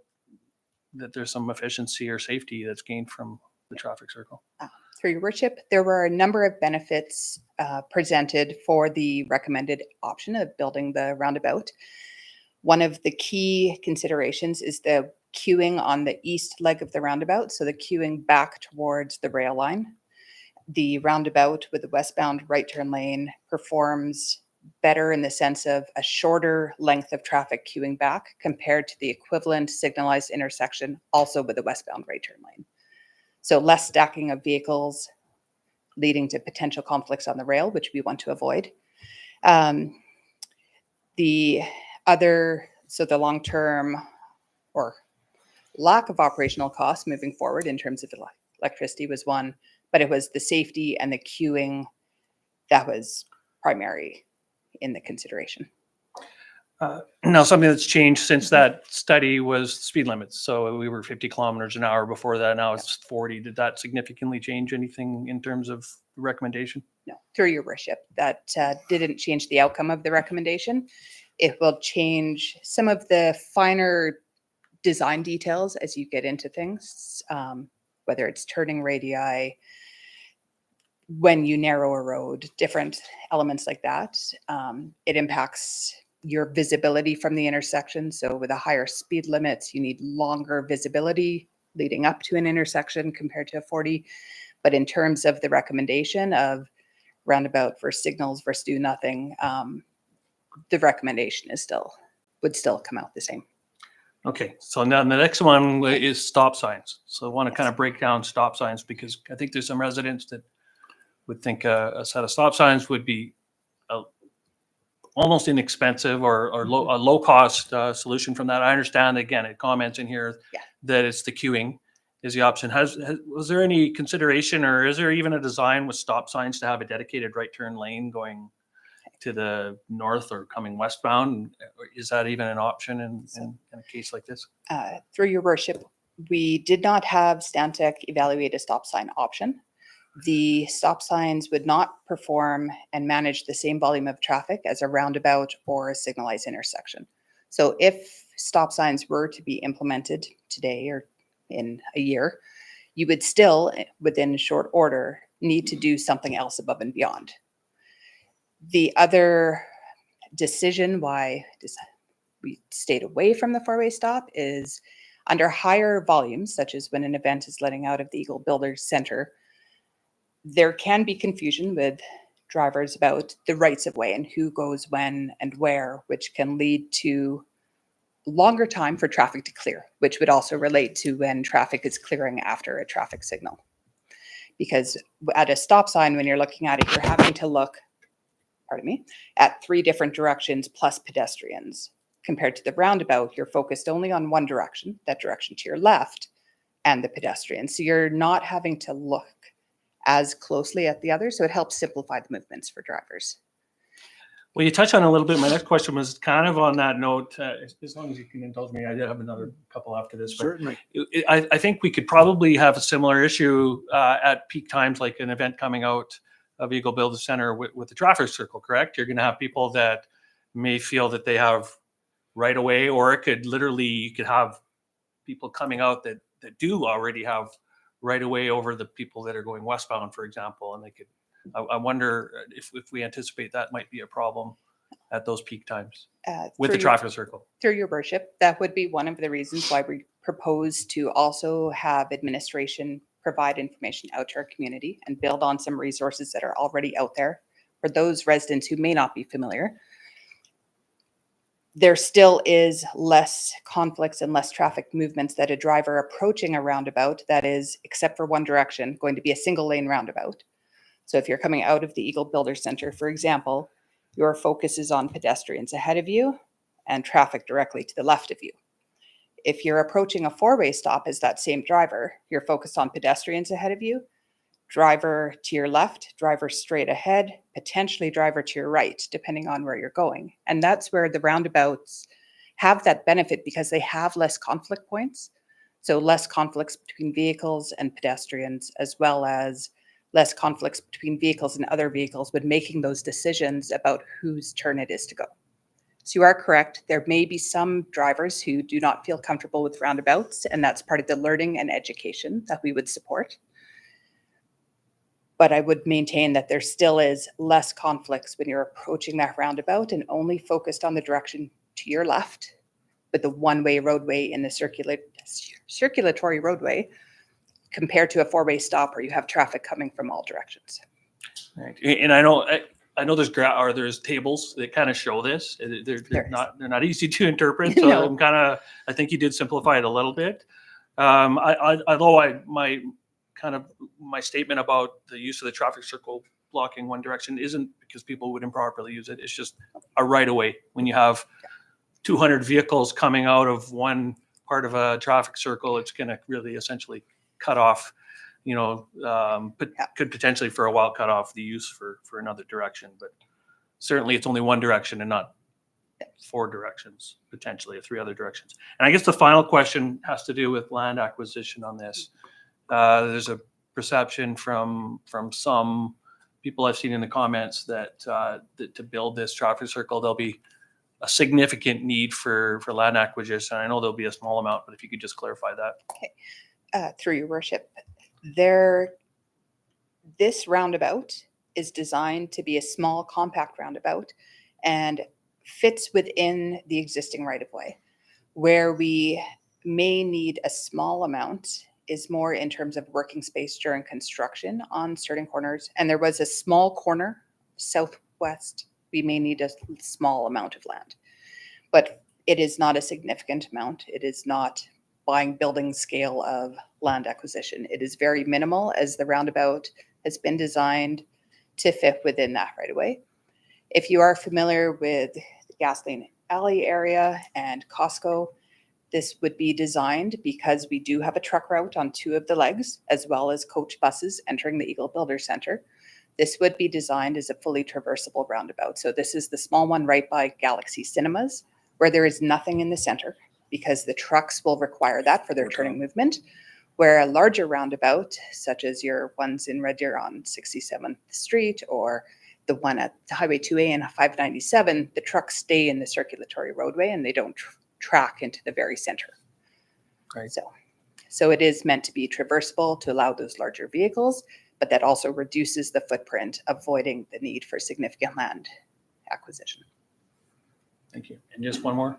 J: there's some efficiency or safety that's gained from the traffic circle?
F: Through your worship, there were a number of benefits presented for the recommended option of building the roundabout. One of the key considerations is the queuing on the east leg of the roundabout, so the queuing back towards the rail line. The roundabout with the westbound right turn lane performs better in the sense of a shorter length of traffic queuing back compared to the equivalent signalized intersection also with the westbound right turn lane. So less stacking of vehicles leading to potential conflicts on the rail, which we want to avoid. The long-term or lack of operational costs moving forward in terms of electricity was one, but it was the safety and the queuing that was primary in the consideration.
J: Now, something that's changed since that study was speed limits. So we were 50 kilometers an hour before that. Now it's 40. Did that significantly change anything in terms of recommendation?
F: No, through your worship, that didn't change the outcome of the recommendation. It will change some of the finer design details as you get into things, whether it's turning radii, when you narrow a road, different elements like that. It impacts your visibility from the intersection. So with a higher speed limits, you need longer visibility leading up to an intersection compared to a 40. But in terms of the recommendation of roundabout versus signals versus do nothing, the recommendation would still come out the same.
J: Okay, so now the next one is stop signs. So I want to kind of break down stop signs because I think there's some residents that would think a set of stop signs would be almost inexpensive or a low cost solution from that. I understand, again, it comments in here
F: Yeah.
J: that it's the queuing is the option. Was there any consideration or is there even a design with stop signs to have a dedicated right turn lane going to the north or coming westbound? Is that even an option in a case like this?
F: Through your worship, we did not have Stantec evaluate a stop sign option. The stop signs would not perform and manage the same volume of traffic as a roundabout or a signalized intersection. So if stop signs were to be implemented today or in a year, you would still, within short order, need to do something else above and beyond. The other decision why we stayed away from the four-way stop is under higher volumes, such as when an event is letting out of the Eagle Builders Center, there can be confusion with drivers about the rights of way and who goes when and where, which can lead to longer time for traffic to clear, which would also relate to when traffic is clearing after a traffic signal. Because at a stop sign, when you're looking at it, you're having to look, at 3 different directions plus pedestrians. Compared to the roundabout, you're focused only on one direction, that direction to your left, and the pedestrians. So you're not having to look as closely at the other, so it helps simplify the movements for drivers.
J: Well, you touched on it a little bit. My next question was kind of on that note. As long as you can indulge me, I did have another couple after this. But
A: Certainly.
J: I think we could probably have a similar issue at peak times, like an event coming out of Eagle Builders Center with the traffic circle, correct? You're going to have people that may feel that they have right away, or it could literally, you could have people coming out that do already have right away over the people that are going westbound, for example, and they could. I wonder if we anticipate that might be a problem at those peak times with the traffic circle.
F: Through your worship, that would be one of the reasons why we propose to also have administration provide information out to our community and build on some resources that are already out there for those residents who may not be familiar. There still is less conflicts and less traffic movements that a driver approaching a roundabout that is, except for one direction, going to be a single lane roundabout. So if you're coming out of the Eagle Builders Center, for example, your focus is on pedestrians ahead of you and traffic directly to the left of you. If you're approaching a four-way stop as that same driver, you're focused on pedestrians ahead of you, driver to your left, driver straight ahead, potentially driver to your right, depending on where you're going. And that's where the roundabouts have that benefit because they have less conflict points. So less conflicts between vehicles and pedestrians, as well as less conflicts between vehicles and other vehicles when making those decisions about whose turn it is to go. So you are correct. There may be some drivers who do not feel comfortable with roundabouts, and that's part of the learning and education that we would support. But I would maintain that there still is less conflicts when you're approaching that roundabout and only focused on the direction to your left, with the one-way roadway in the circulatory roadway, compared to a four-way stop where you have traffic coming from all directions.
J: Right. And I know there's tables that kind of show this. They're not easy to interpret. So
F: No.
J: I think you did simplify it a little bit. Although my statement about the use of the traffic circle blocking one direction isn't because people would improperly use it. It's just a right of way. When you have 200 vehicles coming out of one part of a traffic circle, it's going to really essentially cut off, could potentially for a while cut off the use for another direction. But certainly it's only one direction and not 4 directions, potentially, or 3 other directions. And I guess the final question has to do with land acquisition on this. There's a perception from some people I've seen in the comments that to build this traffic circle, there'll be a significant need for land acquisition. I know there'll be a small amount, but if you could just clarify that.
F: Okay. Through your worship, this roundabout is designed to be a small, compact roundabout and fits within the existing right-of-way. Where we may need a small amount is more in terms of working space during construction on certain corners. And there was a small corner southwest, we may need a small amount of land. But It is not a significant amount. It is not buying building scale of land acquisition. It is very minimal as the roundabout has been designed to fit within that right away. If you are familiar with the Gasoline Alley area and Costco, this would be designed because we do have a truck route on 2 of the legs, as well as coach buses entering the Eagle Builder Center. This would be designed as a fully traversable roundabout. So this is the small one right by Galaxy Cinemas, where there is nothing in the center because the trucks will require that for their turning movement. Where a larger roundabout, such as your ones in Red Deer on 67th Street or the one at Highway 2A and 597, the trucks stay in the circulatory roadway and they don't track into the very center.
J: Right.
F: So it is meant to be traversable to allow those larger vehicles, but that also reduces the footprint, avoiding the need for significant land acquisition.
J: Thank you. And just one more.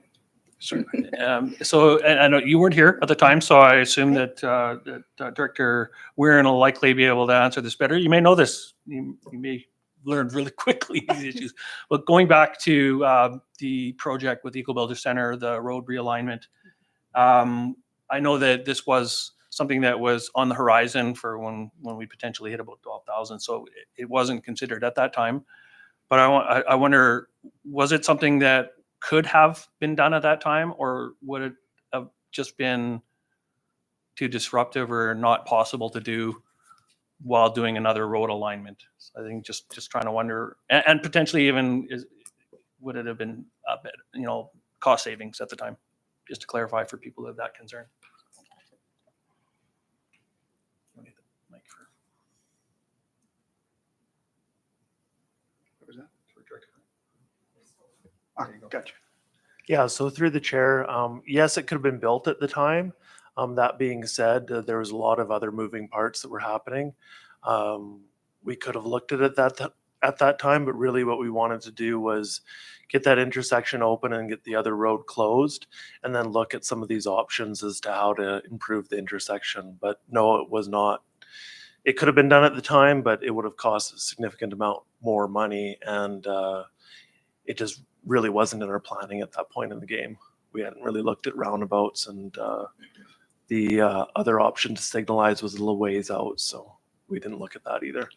J: So, and I know you weren't here at the time, so I assume that, Director Weirin will likely be able to answer this better. You may know this. You may learn really quickly these issues. But going back to the project with Eagle Builder Center, the road realignment, I know that this was something that was on the horizon for when we potentially hit about 12,000. So it wasn't considered at that time. But I wonder, was it something that could have been done at that time, or would it have just been too disruptive or not possible to do while doing another road alignment? So I think just trying to wonder, and potentially even would it have been a bit, cost savings at the time? Just to clarify for people of that concern.
A: Gotcha.
K: Yeah, so through the chair, yes, it could have been built at the time. That being said, there was a lot of other moving parts that were happening. We could have looked at it at that time, but really what we wanted to do was get that intersection open and get the other road closed, and then look at some of these options as to how to improve the intersection. But no, it was not. It could have been done at the time, but it would have cost a significant amount more money, and it just really wasn't in our planning at that point in the game. We hadn't really looked at roundabouts, and the other option to signalize was a little ways out, so we didn't look at that either.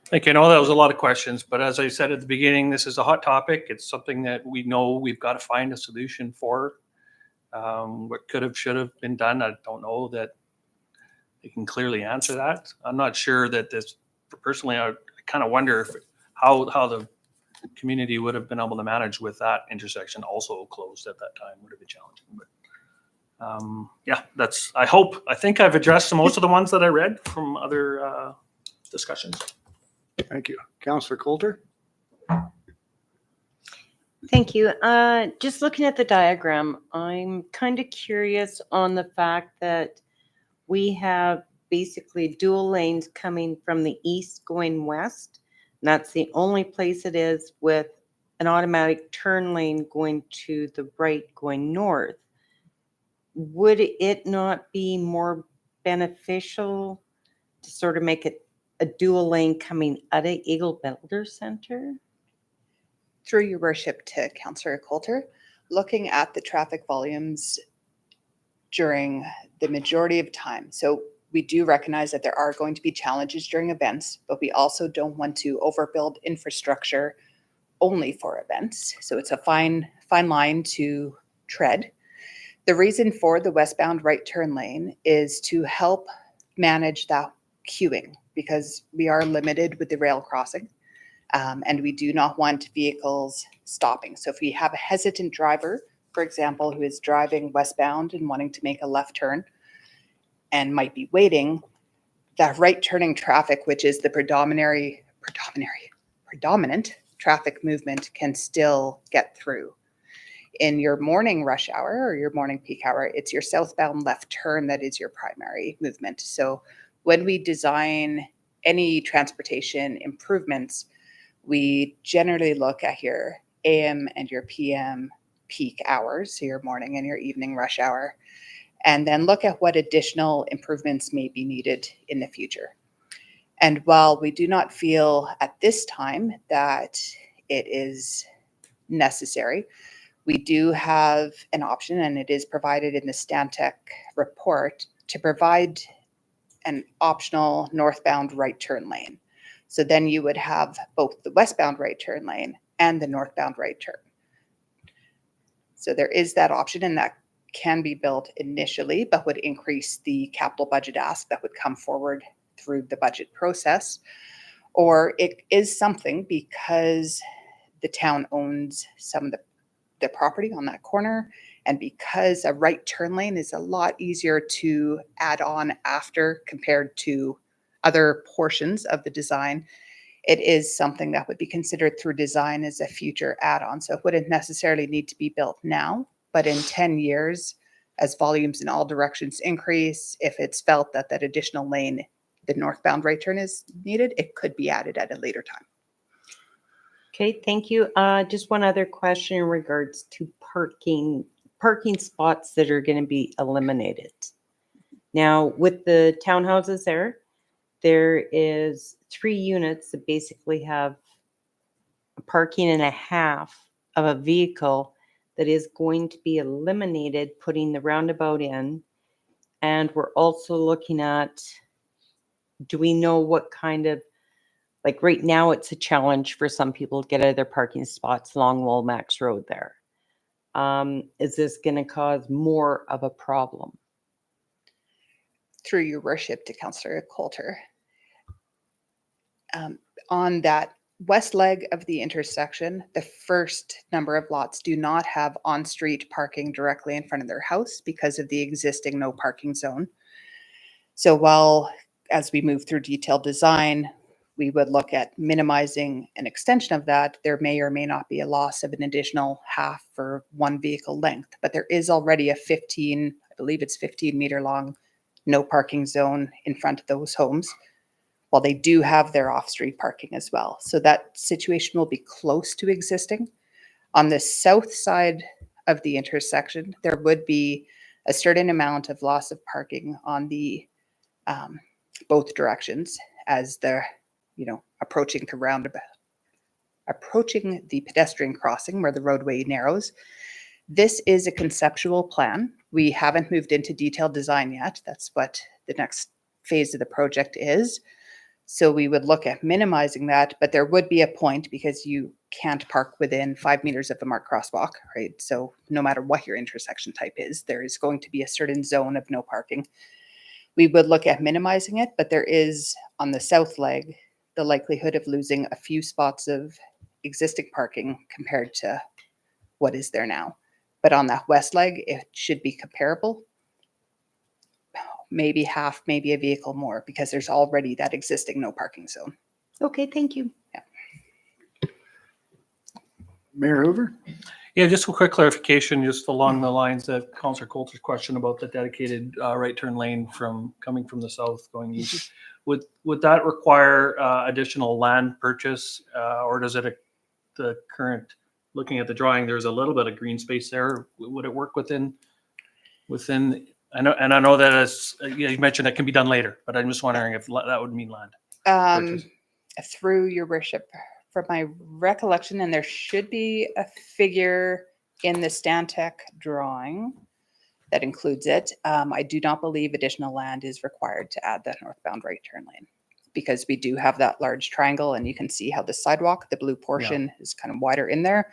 J: Thank you. I know that was a lot of questions, but as I said at the beginning, this is a hot topic. It's something that we know we've got to find a solution for. What could have, should have been done, I don't know that they can clearly answer that. I'm not sure that this, personally, I kind of wonder if how the community would have been able to manage with that intersection also closed at that time. Would have been challenging. But yeah, I think I've addressed most of the ones that I read from other discussions.
A: Thank you. Councillor Coulter?
L: Thank you. Just looking at the diagram, I'm kind of curious on the fact that we have basically dual lanes coming from the east going west. And that's the only place it is with an automatic turn lane going to the right going north. Would it not be more beneficial to sort of make it a dual lane coming out of Eagle Builder Center?
F: Through your worship to Councillor Coulter, looking at the traffic volumes during the majority of time. So we do recognize that there are going to be challenges during events, but we also don't want to overbuild infrastructure only for events. So it's a fine line to tread. The reason for the westbound right turn lane is to help manage that queuing, because we are limited with the rail crossing, and we do not want vehicles stopping. So if we have a hesitant driver, for example, who is driving westbound and wanting to make a left turn and might be waiting, that right turning traffic, which is the predominant traffic movement, can still get through. In your morning rush hour or your morning peak hour, it's your southbound left turn that is your primary movement. So when we design any transportation improvements, we generally look at your AM and your PM peak hours, so your morning and your evening rush hour, and then look at what additional improvements may be needed in the future. And while we do not feel at this time that it is necessary. We do have an option, and it is provided in the Stantec report, to provide an optional northbound right turn lane. So then you would have both the westbound right turn lane and the northbound right turn. So there is that option, and that can be built initially, but would increase the capital budget ask that would come forward through the budget process. Or it is something, because the town owns some of the property on that corner, and because a right turn lane is a lot easier to add on after compared to other portions of the design, it is something that would be considered through design as a future add-on. So it wouldn't necessarily need to be built now, but in 10 years, as volumes in all directions increase, if it's felt that that additional lane, the northbound right turn, is needed, it could be added at a later time.
L: Okay, thank you. Just one other question in regards to parking spots that are going to be eliminated. Now, with the townhouses there is 3 units that basically have a parking and a half of a vehicle that is going to be eliminated, putting the roundabout in. And we're also looking at, do we know what kind of, like right now it's a challenge for some people to get out of their parking spots along Womacks Road there. Is this going to cause more of a problem?
F: Through your worship to Councillor Coulter. On that west leg of the intersection, the first number of lots do not have on-street parking directly in front of their house because of the existing no parking zone. So while, as we move through detailed design, we would look at minimizing an extension of that, there may or may not be a loss of an additional half or 1 vehicle length, but there is already a 15, I believe it's 15 meter long no parking zone in front of those homes, while they do have their off-street parking as well. So that situation will be close to existing. On the south side of the intersection, there would be a certain amount of loss of parking on the both directions as they're, approaching the roundabout, approaching the pedestrian crossing where the roadway narrows. This is a conceptual plan. We haven't moved into detailed design yet. That's what the next phase of the project is. So we would look at minimizing that, but there would be a point, because you can't park within 5 meters of the marked crosswalk, right? So no matter what your intersection type is, there is going to be a certain zone of no parking. We would look at minimizing it, but there is, on the south leg, the likelihood of losing a few spots of existing parking compared to what is there now. But on that west leg, it should be comparable. Maybe half, maybe a vehicle more, because there's already that existing no parking zone.
L: Okay, thank you.
A: Mayor Hoover?
J: Yeah, just a quick clarification, just along the lines of Councillor Coulter's question about the dedicated right turn lane coming from the south going east. Would that require additional land purchase, or does it, the current, looking at the drawing, there's a little bit of green space there. Would it work within? I know that as you mentioned, that can be done later, but I'm just wondering if that would mean land purchase.
F: Through your worship, from my recollection, and there should be a figure in the Stantec drawing that includes it. I do not believe additional land is required to add that northbound right turn lane, because we do have that large triangle, and you can see how the sidewalk, the blue portion, is kind of wider in there.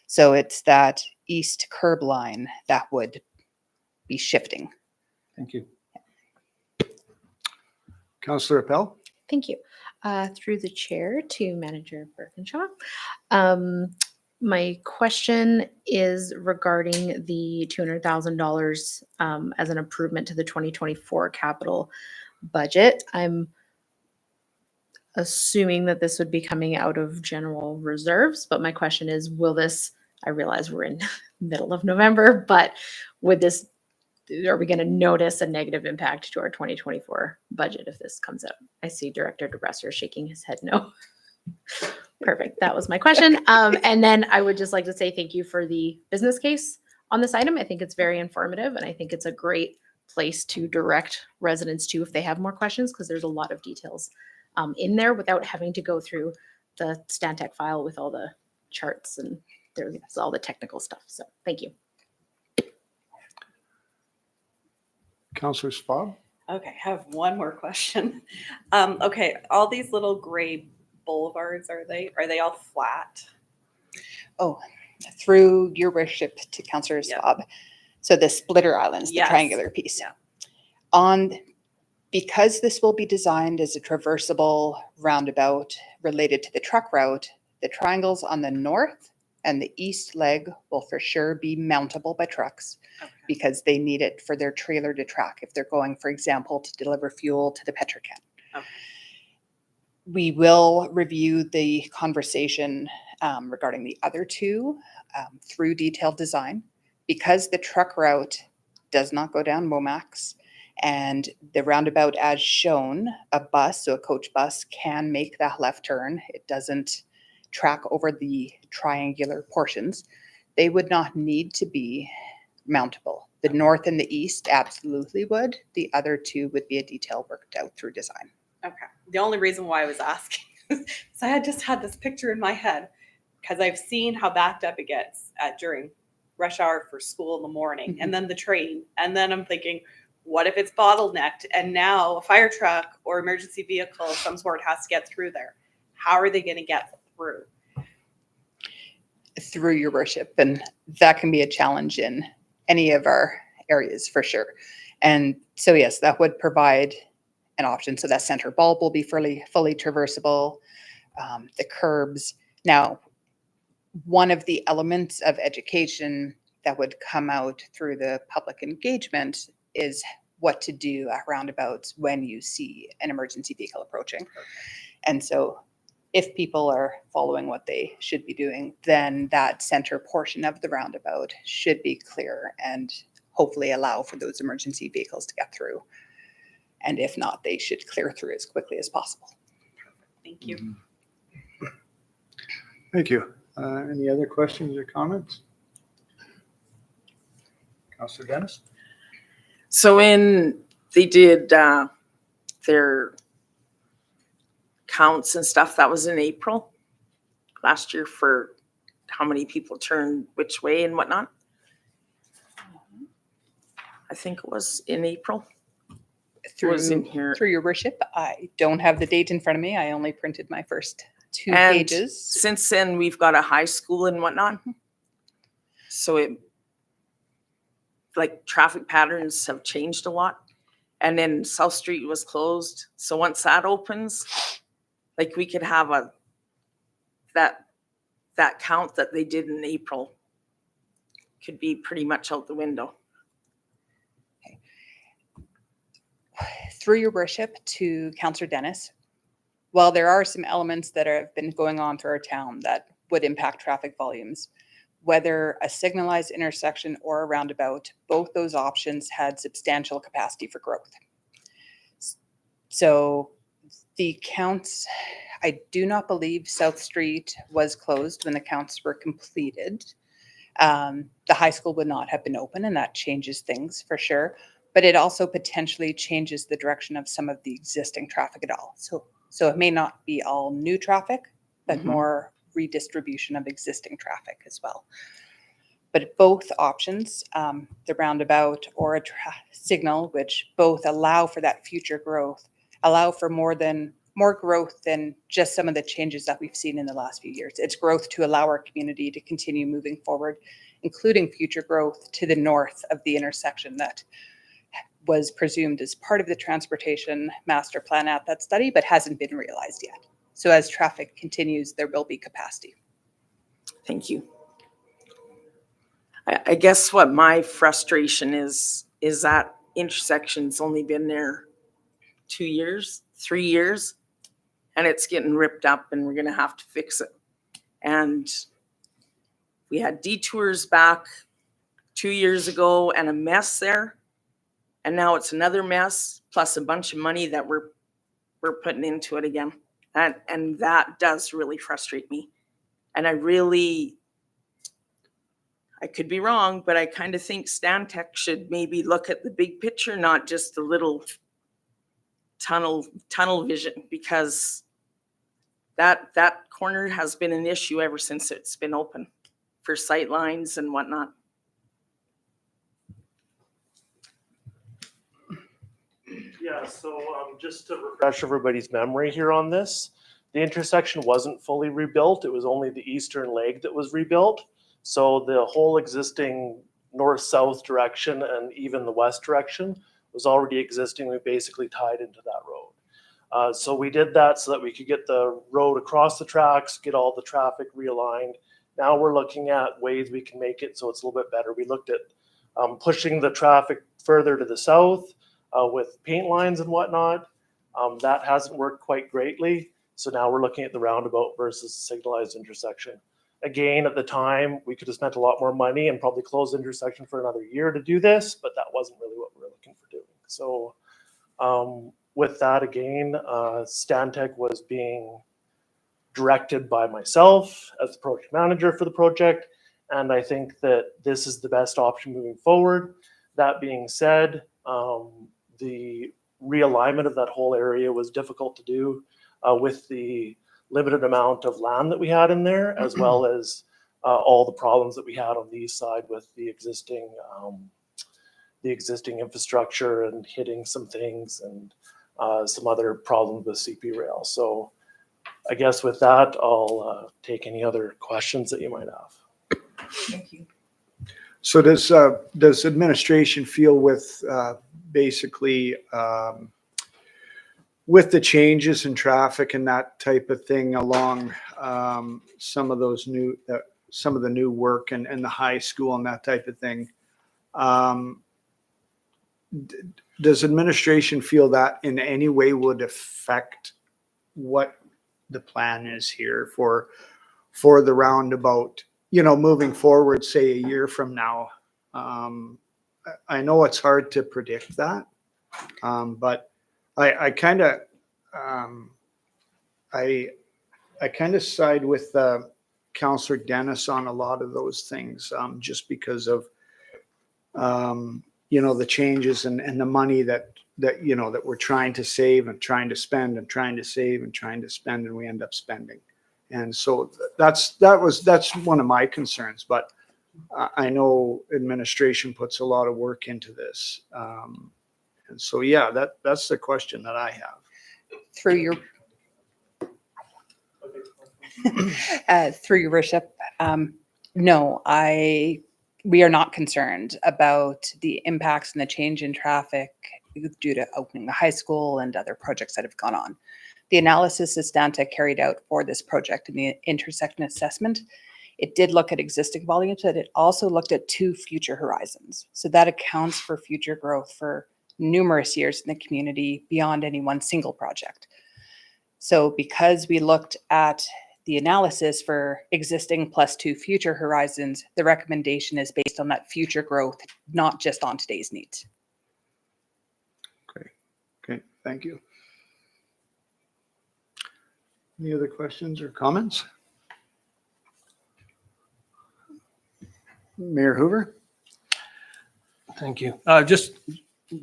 F: So it's that east curb line that would be shifting.
J: Thank you.
A: Councillor Appel?
G: Thank you. Through the chair to Manager Birkinshaw. My question is regarding the $200,000 as an improvement to the 2024 capital budget. I'm assuming that this would be coming out of general reserves, but my question is, will this, I realize we're in middle of November, but would this, are we going to notice a negative impact to our 2024 budget if this comes out? I see Director DeBresser shaking his head no. Perfect. That was my question. And then I would just like to say thank you for the business case on this item. I think it's very informative, and I think it's a great place to direct residents to if they have more questions, because there's a lot of details in there without having to go through the Stantec file with all the charts and there's all the technical stuff. So thank you.
A: Councillor Spab?
I: Okay, I have one more question. Okay, all these little gray boulevards, are they all flat?
F: Oh, through your worship to Councillor
I: Yep.
F: Swab. So the splitter islands, the
I: Yes.
F: triangular piece.
I: Yeah.
F: Because this will be designed as a traversable roundabout related to the truck route, the triangles on the north and the east leg will for sure be mountable by trucks
I: Okay.
F: because they need it for their trailer to track if they're going, for example, to deliver fuel to the Petrochem.
I: Okay.
F: We will review the conversation regarding the other two through detailed design. Because the truck route does not go down Womacks and the roundabout as shown, a bus, so a coach bus, can make that left turn. It doesn't track over the triangular portions. They would not need to be mountable. The north and the east absolutely would. The other two would be a detail worked out through design.
I: Okay. The only reason why I was asking is I had just had this picture in my head because I've seen how backed up it gets during rush hour for school in the morning and then the train. And then I'm thinking, what if it's bottlenecked and now a fire truck or emergency vehicle of some sort has to get through there? How are they going to get through?
F: Through your worship, and that can be a challenge in any of our areas for sure. And so yes, that would provide an option. So that center bulb will be fully traversable. The curbs. Now, one of the elements of education that would come out through the public engagement is what to do at roundabouts when you see an emergency vehicle approaching. And so if people are following what they should be doing, then that center portion of the roundabout should be clear and hopefully allow for those emergency vehicles to get through. And if not, they should clear through as quickly as possible.
I: Thank you.
A: Thank you. Any other questions or comments? Councillor Dennis?
H: So when they did their counts and stuff, that was in April last year for how many people turned which way and whatnot. I think it was in April. It was in here.
F: Through your worship, I don't have the date in front of me. I only printed my first two
H: And
F: pages.
H: since then, we've got a high school and whatnot. So it, like, traffic patterns have changed a lot. And then South Street was closed. So once that opens, like, we could have that count that they did in April could be pretty much out the window.
F: Through your worship to Councillor Dennis, while there are some elements that have been going on through our town that would impact traffic volumes, whether a signalized intersection or a roundabout, both those options had substantial capacity for growth. So the counts, I do not believe South Street was closed when the counts were completed. The high school would not have been open, and that changes things for sure. But it also potentially changes the direction of some of the existing traffic at all. So it may not be all new traffic, but more redistribution of existing traffic as well. But both options, the roundabout or a signal, which both allow for that future growth, allow for more growth than just some of the changes that we've seen in the last few years. It's growth to allow our community to continue moving forward, including future growth to the north of the intersection that was presumed as part of the transportation master plan at that study, but hasn't been realized yet. So as traffic continues, there will be capacity.
H: Thank you. I guess what my frustration is that intersection's only been there 2 years, 3 years, and it's getting ripped up and we're gonna have to fix it. And we had detours back 2 years ago and a mess there. And now it's another mess, plus a bunch of money that we're putting into it again. And that does really frustrate me. And I could be wrong, but I kind of think Stantec should maybe look at the big picture, not just the little tunnel vision, because that corner has been an issue ever since it's been open. for sight lines and whatnot?
K: Yeah, so just to refresh everybody's memory here on this, the intersection wasn't fully rebuilt. It was only the eastern leg that was rebuilt. So the whole existing north-south direction and even the west direction was already existing. We basically tied into that road. So we did that so that we could get the road across the tracks, get all the traffic realigned. Now we're looking at ways we can make it so it's a little bit better. We looked at pushing the traffic further to the south with paint lines and whatnot. That hasn't worked quite greatly. So now we're looking at the roundabout versus signalized intersection. Again, at the time, we could have spent a lot more money and probably closed the intersection for another year to do this, but that wasn't really what we were looking for doing. So with that, again, Stantec was being directed by myself as the project manager for the project. And I think that this is the best option moving forward. That being said, the realignment of that whole area was difficult to do with the limited amount of land that we had in there, as well as all the problems that we had on the east side with the existing infrastructure and hitting some things and some other problems with CP rail. So I guess with that, I'll take any other questions that you might have.
H: Thank you.
A: So does administration feel with basically with the changes in traffic and that type of thing along some of the new work and the high school and that type of thing, does administration feel that in any way would affect what the plan is here for the roundabout, moving forward, say a year from now? I know it's hard to predict that, but I kind of side with Councillor Dennis on a lot of those things, just because of the changes and the money that we're trying to save and trying to spend and trying to save and trying to spend, and we end up spending. And so that's one of my concerns. But I know administration puts a lot of work into this. And so, yeah, that's the question that I have.
F: Through your worship, no, we are not concerned about the impacts and the change in traffic due to opening the high school and other projects that have gone on. The analysis that Stantec carried out for this project in the intersection assessment, it did look at existing volumes, but it also looked at 2 future horizons. So that accounts for future growth for numerous years in the community beyond any one single project. So because we looked at the analysis for existing plus 2 future horizons, the recommendation is based on that future growth, not just on today's needs.
A: Okay, thank you. Any other questions or comments? Mayor Hoover?
J: Thank you. Just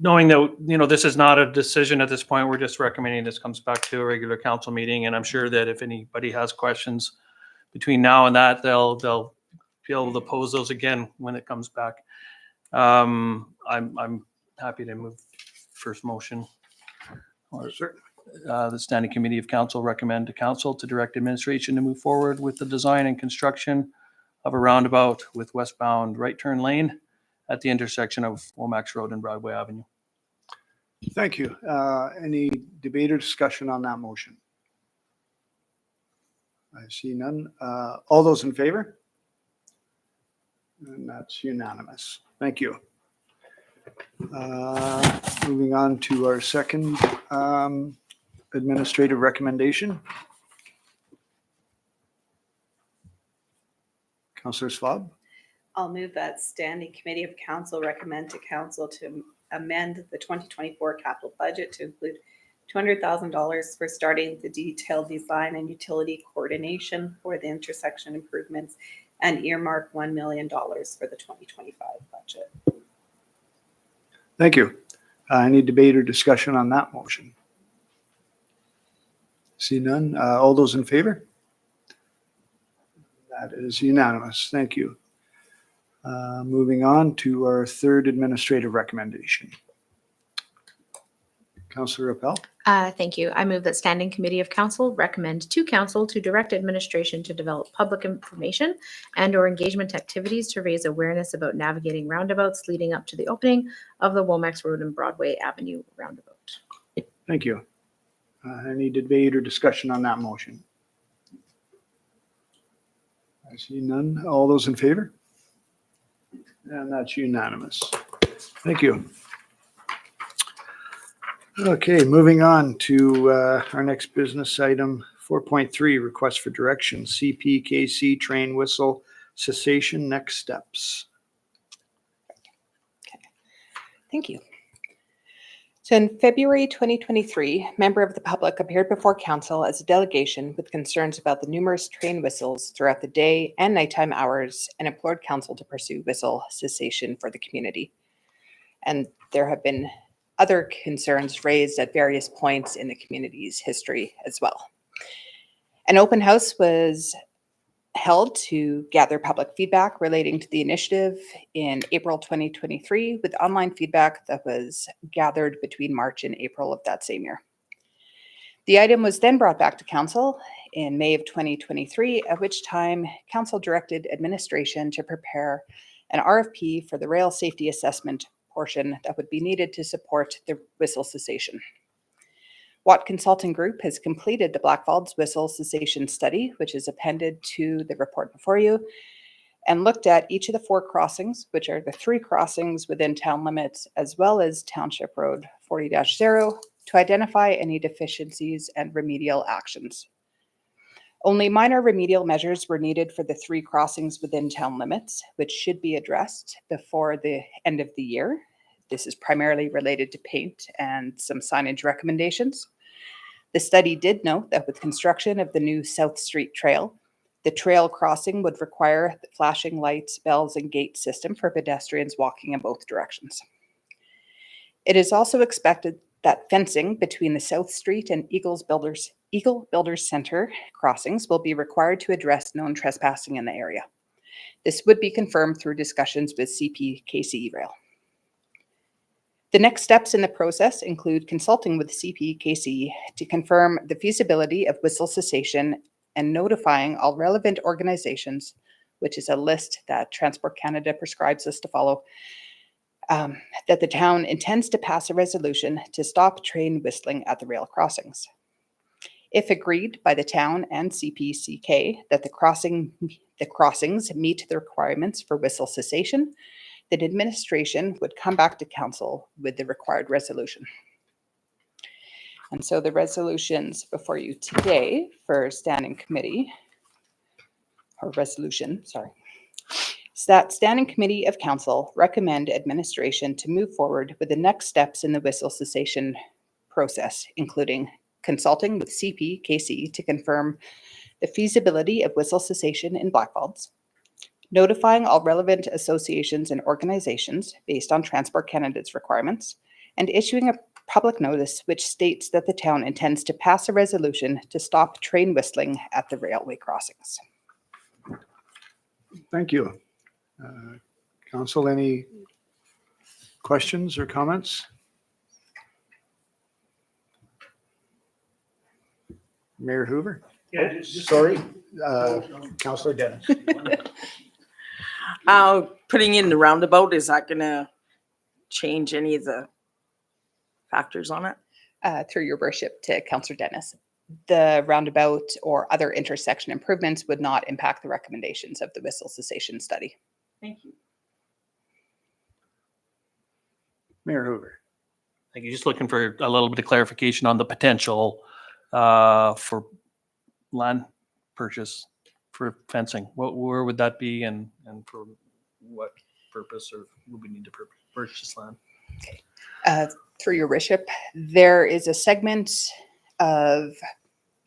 J: knowing that, this is not a decision at this point, we're just recommending this comes back to a regular council meeting. And I'm sure that if anybody has questions between now and that, they'll be able to pose those again when it comes back. I'm happy to move first motion.
A: Certainly.
J: The Standing Committee of Council recommend to Council to direct administration to move forward with the design and construction of a roundabout with westbound right turn lane at the intersection of Womacks Road and Broadway Avenue.
A: Thank you. Any debate or discussion on that motion? I see none. All those in favor? And that's unanimous. Thank you. Moving on to our second administrative recommendation. Councillor Schwab?
I: I'll move that Standing Committee of Council recommend to Council to amend the 2024 capital budget to include $200,000 for starting the detailed design and utility coordination for the intersection improvements and earmark $1 million for the 2025 budget.
A: Thank you. Any debate or discussion on that motion? See none. All those in favor? That is unanimous. Thank you. Moving on to our third administrative recommendation. Councillor Appel.
G: Thank you. I move that Standing Committee of Council recommend to Council to direct administration to develop public information and/or engagement activities to raise awareness about navigating roundabouts leading up to the opening of the Womacks Road and Broadway Avenue roundabout.
A: Thank you. Any debate or discussion on that motion? I see none. All those in favor? And that's unanimous. Thank you. Okay, moving on to our next business item, 4.3, request for direction, CPKC train whistle cessation, next steps.
F: Thank you. So in February 2023, a member of the public appeared before council as a delegation with concerns about the numerous train whistles throughout the day and nighttime hours and implored council to pursue whistle cessation for the community. And there have been other concerns raised at various points in the community's history as well. An open house was held to gather public feedback relating to the initiative in April 2023, with online feedback that was gathered between March and April of that same year. The item was then brought back to council in May of 2023, at which time council directed administration to prepare an RFP for the rail safety assessment portion that would be needed to support the whistle cessation. Watt Consulting Group has completed the Blackfalds whistle cessation study, which is appended to the report before you, and looked at each of the 4 crossings, which are the 3 crossings within town limits, as well as Township Road 40-0, to identify any deficiencies and remedial actions. Only minor remedial measures were needed for the 3 crossings within town limits, which should be addressed before the end of the year. This is primarily related to paint and some signage recommendations. The study did note that with construction of the new South Street Trail, the trail crossing would require the flashing lights, bells, and gate system for pedestrians walking in both directions. It is also expected that fencing between the South Street and Eagle Builders Center crossings will be required to address known trespassing in the area. This would be confirmed through discussions with CPKC Rail. The next steps in the process include consulting with CPKC to confirm the feasibility of whistle cessation and notifying all relevant organizations, which is a list that Transport Canada prescribes us to follow, that the town intends to pass a resolution to stop train whistling at the rail crossings. If agreed by the town and CPCK that the crossings meet the requirements for whistle cessation, then administration would come back to council with the required resolution. And so the resolutions before you today for standing committee, or resolution, sorry, is that Standing Committee of Council recommend administration to move forward with the next steps in the whistle cessation process, including consulting with CPKC to confirm the feasibility of whistle cessation in Blackfalds, notifying all relevant associations and organizations based on Transport Canada's requirements, and issuing a public notice which states that the town intends to pass a resolution to stop train whistling at the railway crossings.
A: Thank you. Council, any questions or comments? Mayor Hoover?
J: Yeah,
A: Sorry, Councillor Dennis.
H: Putting in the roundabout, is that gonna change any of the factors on it?
F: Through your worship to Councillor Dennis, the roundabout or other intersection improvements would not impact the recommendations of the whistle cessation study.
H: Thank you.
A: Mayor Hoover.
J: Thank you. Just looking for a little bit of clarification on the potential for land purchase for fencing. Where would that be and for what purpose, or would we need to purchase land?
F: Through your worship, there is a segment of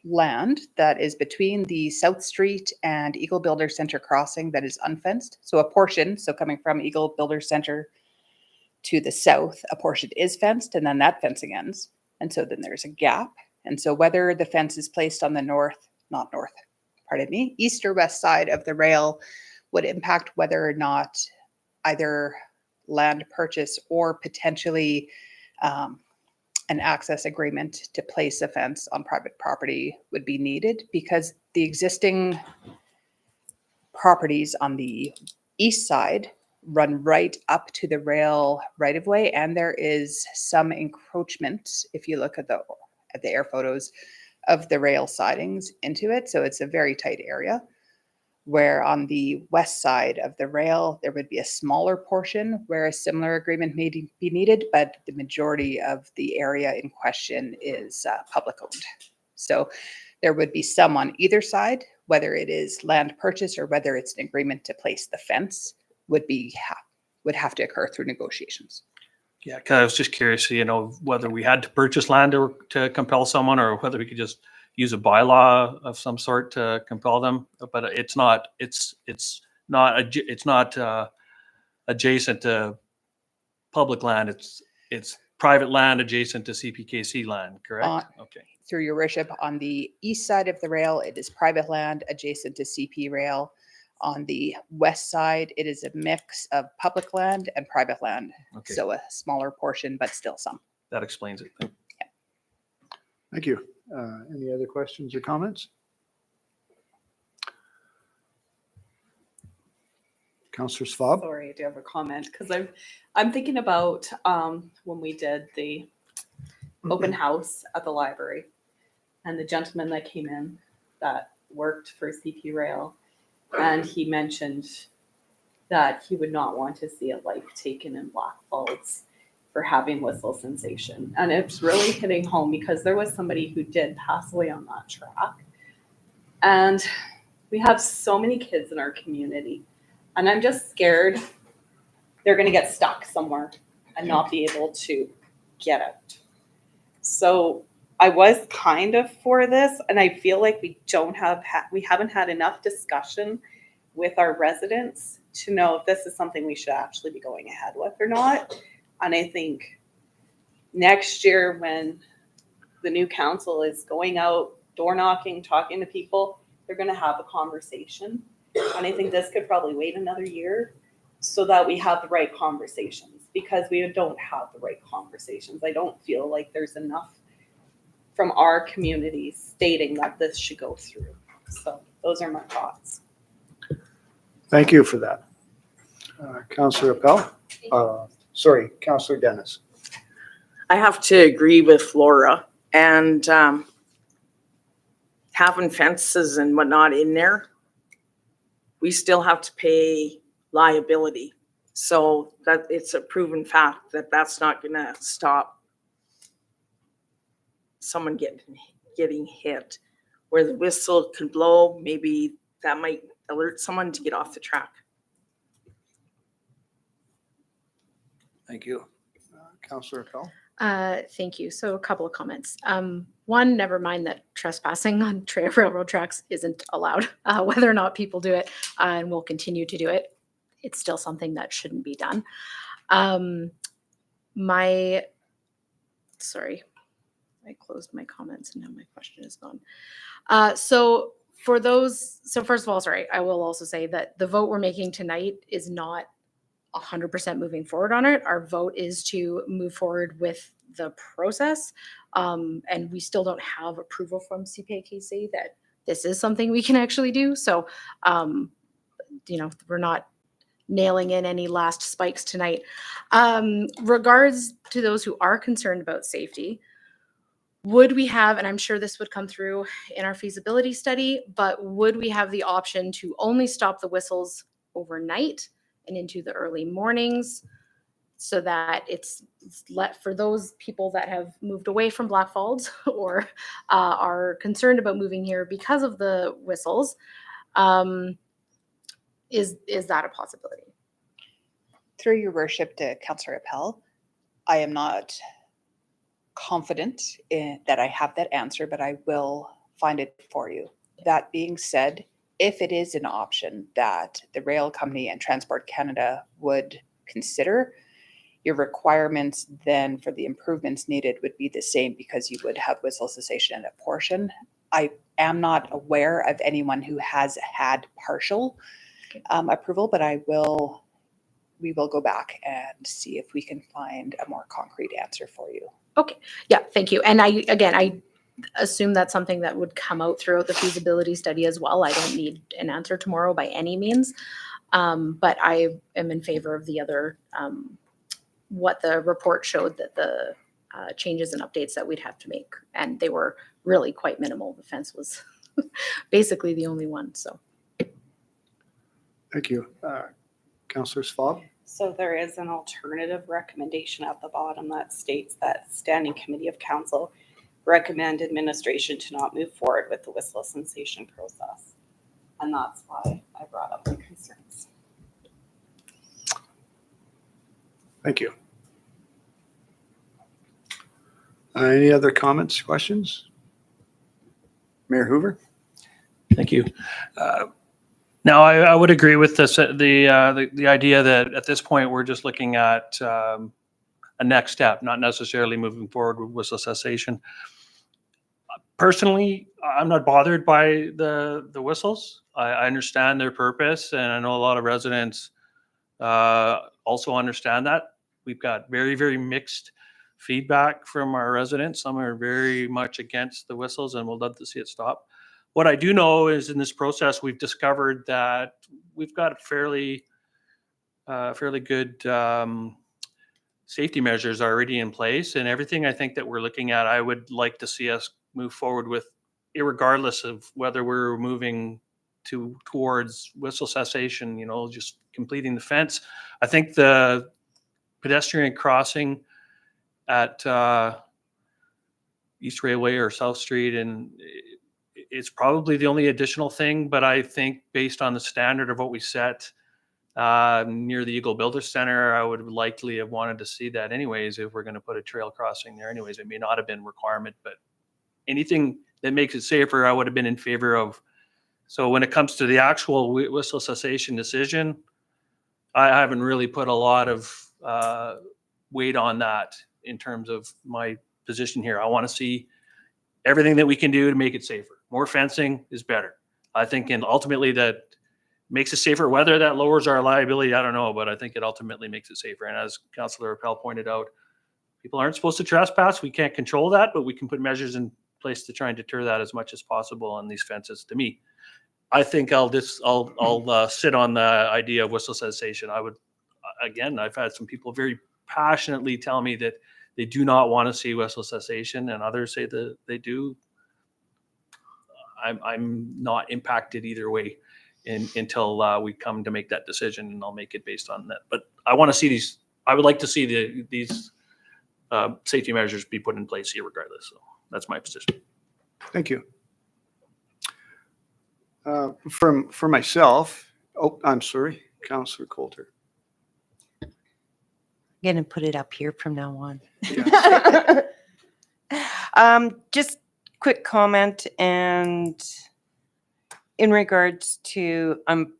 F: land that is between the South Street and Eagle Builder Center crossing that is unfenced. So a portion, so coming from Eagle Builder Center to the south, a portion is fenced, and then that fencing ends. And so then there's a gap. And so whether the fence is placed on the east or west side of the rail would impact whether or not either land purchase or potentially an access agreement to place a fence on private property would be needed, because the existing properties on the east side run right up to the rail right of way, and there is some encroachment if you look at the air photos of the rail sidings into it. So it's a very tight area. Where on the west side of the rail, there would be a smaller portion where a similar agreement may be needed, but the majority of the area in question is public owned. So there would be some on either side, whether it is land purchase or whether it's an agreement to place the fence would have to occur through negotiations.
J: Yeah, because I was just curious, whether we had to purchase land or to compel someone, or whether we could just use a bylaw of some sort to compel them. But it's not adjacent to public land. It's private land adjacent to CPKC land, correct? Okay.
F: Through your worship, on the east side of the rail, it is private land adjacent to CP rail. On the west side, it is a mix of public land and private land.
J: Okay.
F: So a smaller portion, but still some.
J: That explains it.
A: Thank you. Any other questions or comments? Councillor Schwab?
I: Sorry, I do have a comment, because I'm thinking about when we did the open house at the library, and the gentleman that came in that worked for CP Rail, and he mentioned that he would not want to see a life taken in Blackfalds for having whistle sensation. And it's really hitting home, because there was somebody who did pass away on that track. And we have so many kids in our community, and I'm just scared they're going to get stuck somewhere and not be able to get out. So I was kind of for this, and I feel like we haven't had enough discussion with our residents to know if this is something we should actually be going ahead with or not. And I think next year, when the new council is going out, door knocking, talking to people, they're going to have a conversation. And I think this could probably wait another year so that we have the right conversations, because we don't have the right conversations. I don't feel like there's enough from our community stating that this should go through. So those are my thoughts.
A: Thank you for that. Councillor Appel? Sorry, Councillor Dennis.
H: I have to agree with Laura, and having fences and whatnot in there, we still have to pay liability. So that it's a proven fact that that's not going to stop someone getting hit. Where the whistle could blow, maybe that might alert someone to get off the track.
A: Thank you. Councillor Appel?
G: Thank you. So a couple of comments. One, never mind that trespassing on railroad tracks isn't allowed, whether or not people do it, and will continue to do it. It's still something that shouldn't be done. Sorry, I closed my comments and now my question is gone. So first of all, sorry, I will also say that the vote we're making tonight is not 100% moving forward on it. Our vote is to move forward with the process. And we still don't have approval from CPKC that this is something we can actually do. So, we're not nailing in any last spikes tonight. Regards to those who are concerned about safety, would we have, and I'm sure this would come through in our feasibility study, but would we have the option to only stop the whistles overnight and into the early mornings, so that it's let for those people that have moved away from Blackfalds or are concerned about moving here because of the whistles? Is that a possibility?
F: Through your worship to Councillor Appel, I am not confident that I have that answer, but I will find it for you. That being said, if it is an option that the rail company and Transport Canada would consider, your requirements then for the improvements needed would be the same, because you would have whistle cessation at a portion. I am not aware of anyone who has had partial approval, but we will go back and see if we can find a more concrete answer for you.
G: Okay, yeah, thank you. And I assume that's something that would come out throughout the feasibility study as well. I don't need an answer tomorrow by any means. But I am in favor of the other, what the report showed, that the changes and updates that we'd have to make. And they were really quite minimal. The fence was basically the only one, so.
A: Thank you. Councillor Schwab?
I: So there is an alternative recommendation at the bottom that states that Standing Committee of Council recommend administration to not move forward with the whistle cessation process. And that's why I brought up the concerns.
A: Thank you. Any other comments, questions? Mayor Hoover?
J: Thank you. Now, I would agree with this, the idea that at this point, we're just looking at a next step, not necessarily moving forward with whistle cessation. Personally, I'm not bothered by the whistles. I understand their purpose, and I know a lot of residents also understand that. We've got very, very mixed feedback from our residents. Some are very much against the whistles and would love to see it stop. What I do know is in this process, we've discovered that we've got fairly good safety measures already in place, and everything I think that we're looking at, I would like to see us move forward with, irregardless of whether we're moving towards whistle cessation, just completing the fence. I think the pedestrian crossing at East Railway or South Street, and it's probably the only additional thing, but I think based on the standard of what we set near the Eagle Builder Center, I would likely have wanted to see that anyways if we're going to put a trail crossing there anyways. It may not have been a requirement, but anything that makes it safer, I would have been in favor of. So when it comes to the actual whistle cessation decision, I haven't really put a lot of weight on that in terms of my position here. I want to see everything that we can do to make it safer. More fencing is better, I think, and ultimately that makes it safer. Whether that lowers our liability, I don't know, but I think it ultimately makes it safer. And as Councillor Appel pointed out, people aren't supposed to trespass. We can't control that, but we can put measures in place to try and deter that as much as possible on these fences. To me, I think I'll sit on the idea of whistle cessation. I've had some people very passionately tell me that they do not want to see whistle cessation, and others say that they do. I'm not impacted either way until we come to make that decision, and I'll make it based on that. But I want to see these. I would like to see these safety measures be put in place here, regardless. So that's my position.
A: Thank you. For myself, I'm sorry, Councillor Coulter.
L: I'm going to put it up here from now on.
A: Yeah.
L: Just quick comment, and in regards to, I'm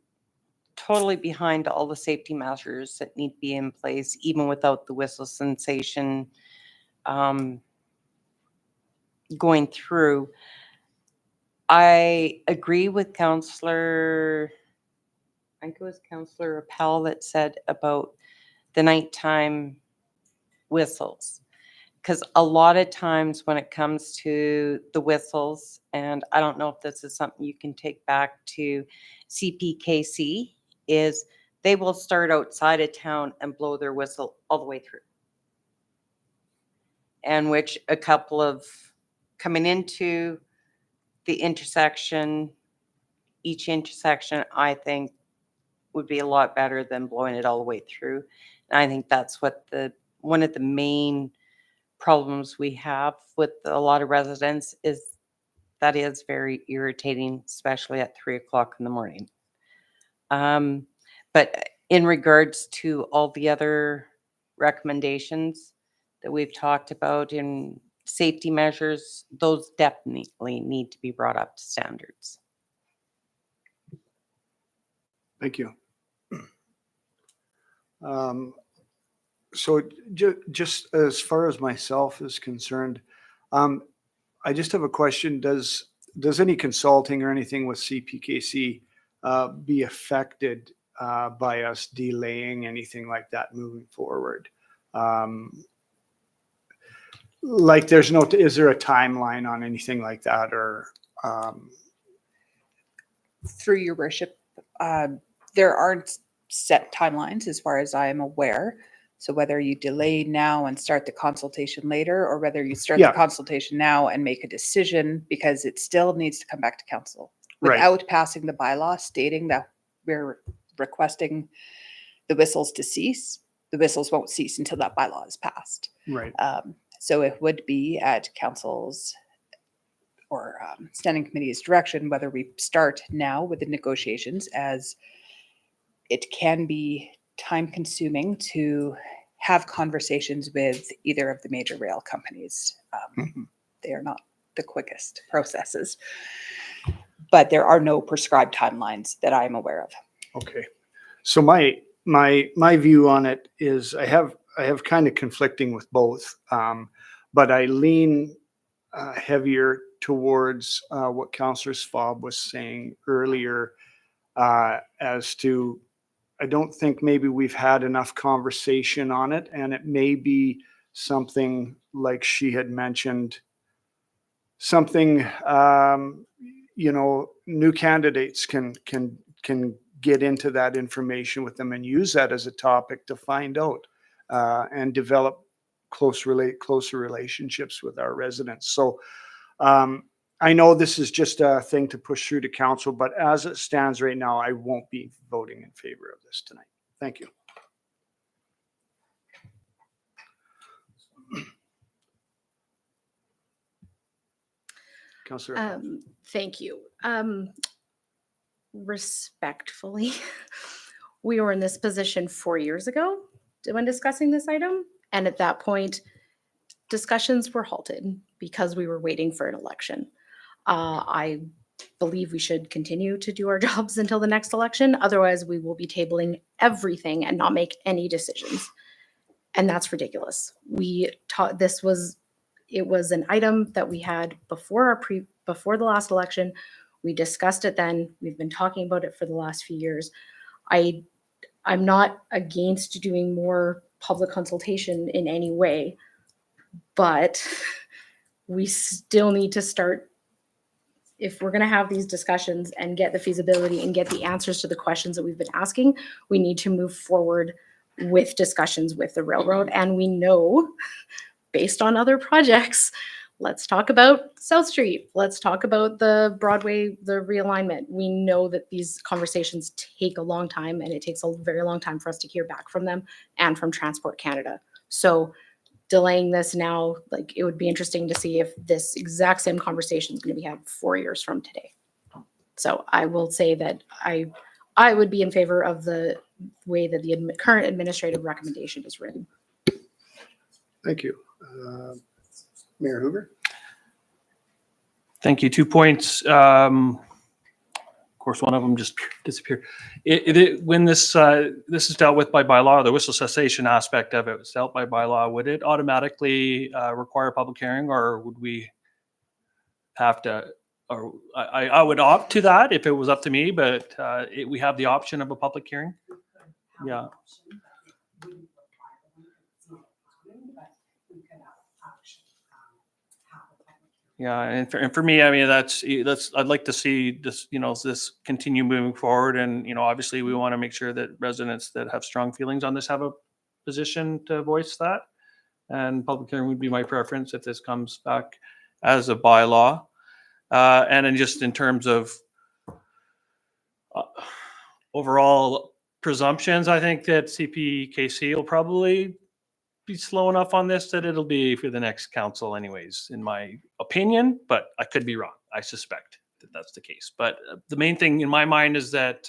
L: totally behind all the safety measures that need to be in place, even without the whistle sensation going through. I agree with Councillor, I think it was Councillor Appel that said about the nighttime whistles. Because a lot of times when it comes to the whistles, and I don't know if this is something you can take back to CPKC, is they will start outside of town and blow their whistle all the way through. And which a couple of coming into the intersection, each intersection, I think would be a lot better than blowing it all the way through. And I think that's what one of the main problems we have with a lot of residents is that is very irritating, especially at 3 o'clock in the morning. But in regards to all the other recommendations that we've talked about in safety measures, those definitely need to be brought up to standards.
A: Thank you. So just as far as myself is concerned, I just have a question. Does does any consulting or anything with CPKC be affected by us delaying anything like that moving forward? Like there's no, is there a timeline on anything like that, or?
F: Through your worship, there aren't set timelines as far as I am aware. So whether you delay now and start the consultation later, or whether you start
A: Yeah.
F: the consultation now and make a decision, because it still needs to come back to council
A: Right.
F: without passing the bylaw stating that we're requesting the whistles to cease, the whistles won't cease until that bylaw is passed.
A: Right.
F: So it would be at council's or standing committee's direction whether we start now with the negotiations, as it can be time consuming to have conversations with either of the major rail companies. They are not the quickest processes, but there are no prescribed timelines that I'm aware of.
A: Okay. So my view on it is I have kind of conflicting with both, but I lean heavier towards what Councillor Svaab was saying earlier, as to, I don't think maybe we've had enough conversation on it, and it may be something like she had mentioned, something, new candidates can get into that information with them and use that as a topic to find out and develop closer relationships with our residents. So I know this is just a thing to push through to council, but as it stands right now, I won't be voting in favor of this tonight. Thank you. Councillor.
G: Thank you. Respectfully, we were in this position 4 years ago when discussing this item. And at that point, discussions were halted because we were waiting for an election. I believe we should continue to do our jobs until the next election. Otherwise, we will be tabling everything and not make any decisions. And that's ridiculous. It was an item that we had before the last election. We discussed it then. We've been talking about it for the last few years. I'm not against doing more public consultation in any way, but we still need to start. If we're going to have these discussions and get the feasibility and get the answers to the questions that we've been asking, we need to move forward with discussions with the railroad. And we know, based on other projects, let's talk about South Street. Let's talk about the Broadway, the realignment. We know that these conversations take a long time, and it takes a very long time for us to hear back from them and from Transport Canada. So delaying this now, like, it would be interesting to see if this exact same conversation is going to be had 4 years from today. So I will say that I would be in favor of the way that the current administrative recommendation is written.
A: Thank you. Mayor Hoover.
J: Thank you. 2 points. Of course, one of them just disappeared. When this is dealt with by bylaw, the whistle cessation aspect of it was dealt by bylaw, would it automatically require a public hearing, or would we have to? Or I would opt to that if it was up to me, but we have the option of a public hearing. Yeah. Yeah, and for me, I mean, that's I'd like to see this, this continue moving forward, and obviously we want to make sure that residents that have strong feelings on this have a position to voice that, and public hearing would be my preference if this comes back as a bylaw, and then just in terms of overall presumptions, I think that CPKC will probably be slow enough on this that it'll be for the next council anyways, in my opinion, but I could be wrong. I suspect that that's the case. But the main thing in my mind is that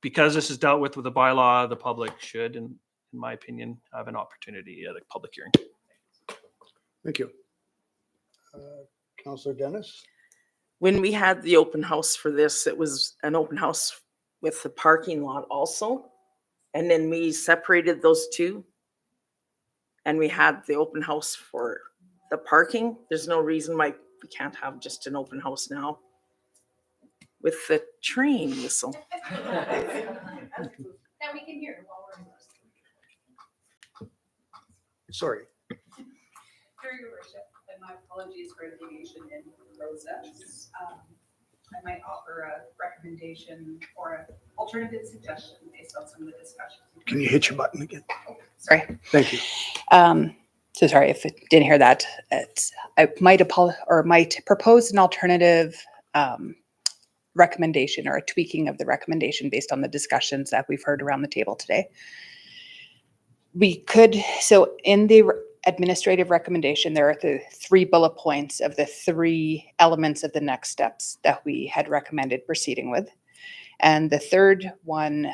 J: because this is dealt with a bylaw, the public should, in my opinion, have an opportunity at a public hearing.
A: Thank you. Councillor Dennis.
H: When we had the open house for this, it was an open house with the parking lot also. And then we separated those two. And we had the open house for the parking. There's no reason why We can't have just an open house now with the train whistle.
B: That we can hear while we're in this.
A: Sorry.
B: Through your worship, and my apologies for the deviation in the process. I might offer a recommendation or an alternative suggestion based on some of the discussions.
A: Can you hit your button again?
F: Sorry.
A: Thank you.
F: So sorry if I didn't hear that. I might propose an alternative recommendation or a tweaking of the recommendation based on the discussions that we've heard around the table today. We could, so in the administrative recommendation, there are the 3 bullet points of the 3 elements of the next steps that we had recommended proceeding with. And the third one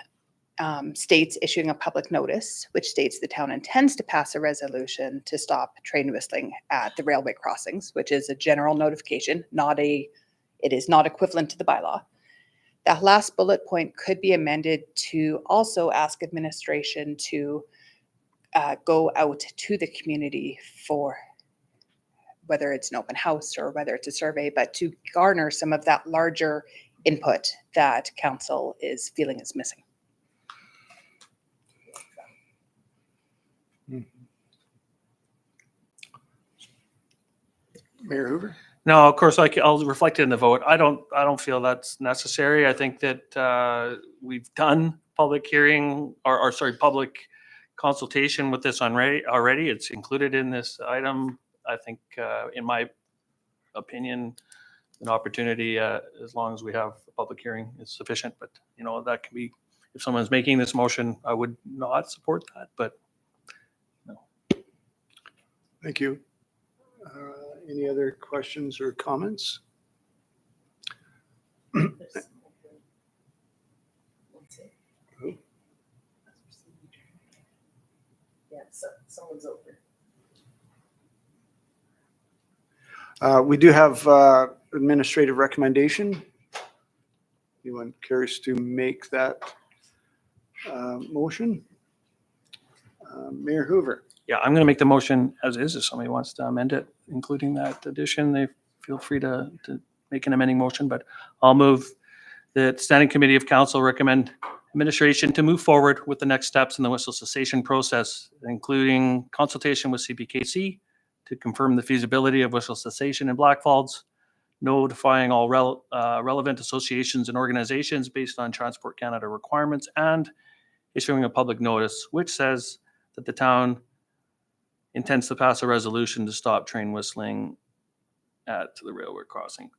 F: states issuing a public notice, which states the town intends to pass a resolution to stop train whistling at the railway crossings, which is a general notification, it is not equivalent to the bylaw. That last bullet point could be amended to also ask administration to go out to the community for whether it's an open house or whether it's a survey, but to garner some of that larger input that council is feeling is missing.
A: Mayor Hoover?
J: No, of course, I'll reflect it in the vote. I don't feel that's necessary. I think that we've done public hearing or sorry, public consultation with this already. It's included in this item. I think, in my opinion, an opportunity, as long as we have a public hearing, is sufficient. But you know, that can be, if someone's making this motion, I would not support that. But no.
A: Thank you. Any other questions or comments?
H: Someone's over.
A: We do have administrative recommendation. Anyone cares to make that motion? Mayor Hoover?
J: Yeah, I'm going to make the motion as is. If somebody wants to amend it, including that addition, they feel free to make an amending motion, but I'll move that Standing Committee of Council recommend administration to move forward with the next steps in the whistle cessation process, including consultation with CPKC to confirm the feasibility of whistle cessation in Blackfalds, notifying all relevant associations and organizations based on Transport Canada requirements, and issuing a public notice which says that the town intends to pass a resolution to stop train whistling at the railway crossing.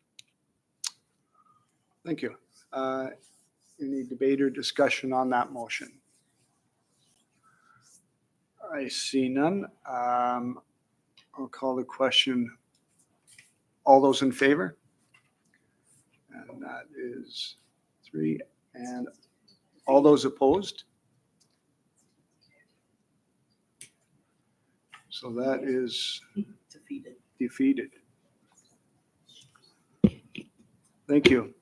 A: Thank you. Any debate or discussion on that motion? I see none. I'll call the question. All those in favor? And that is 3. And all those opposed? So that is defeated. Thank you.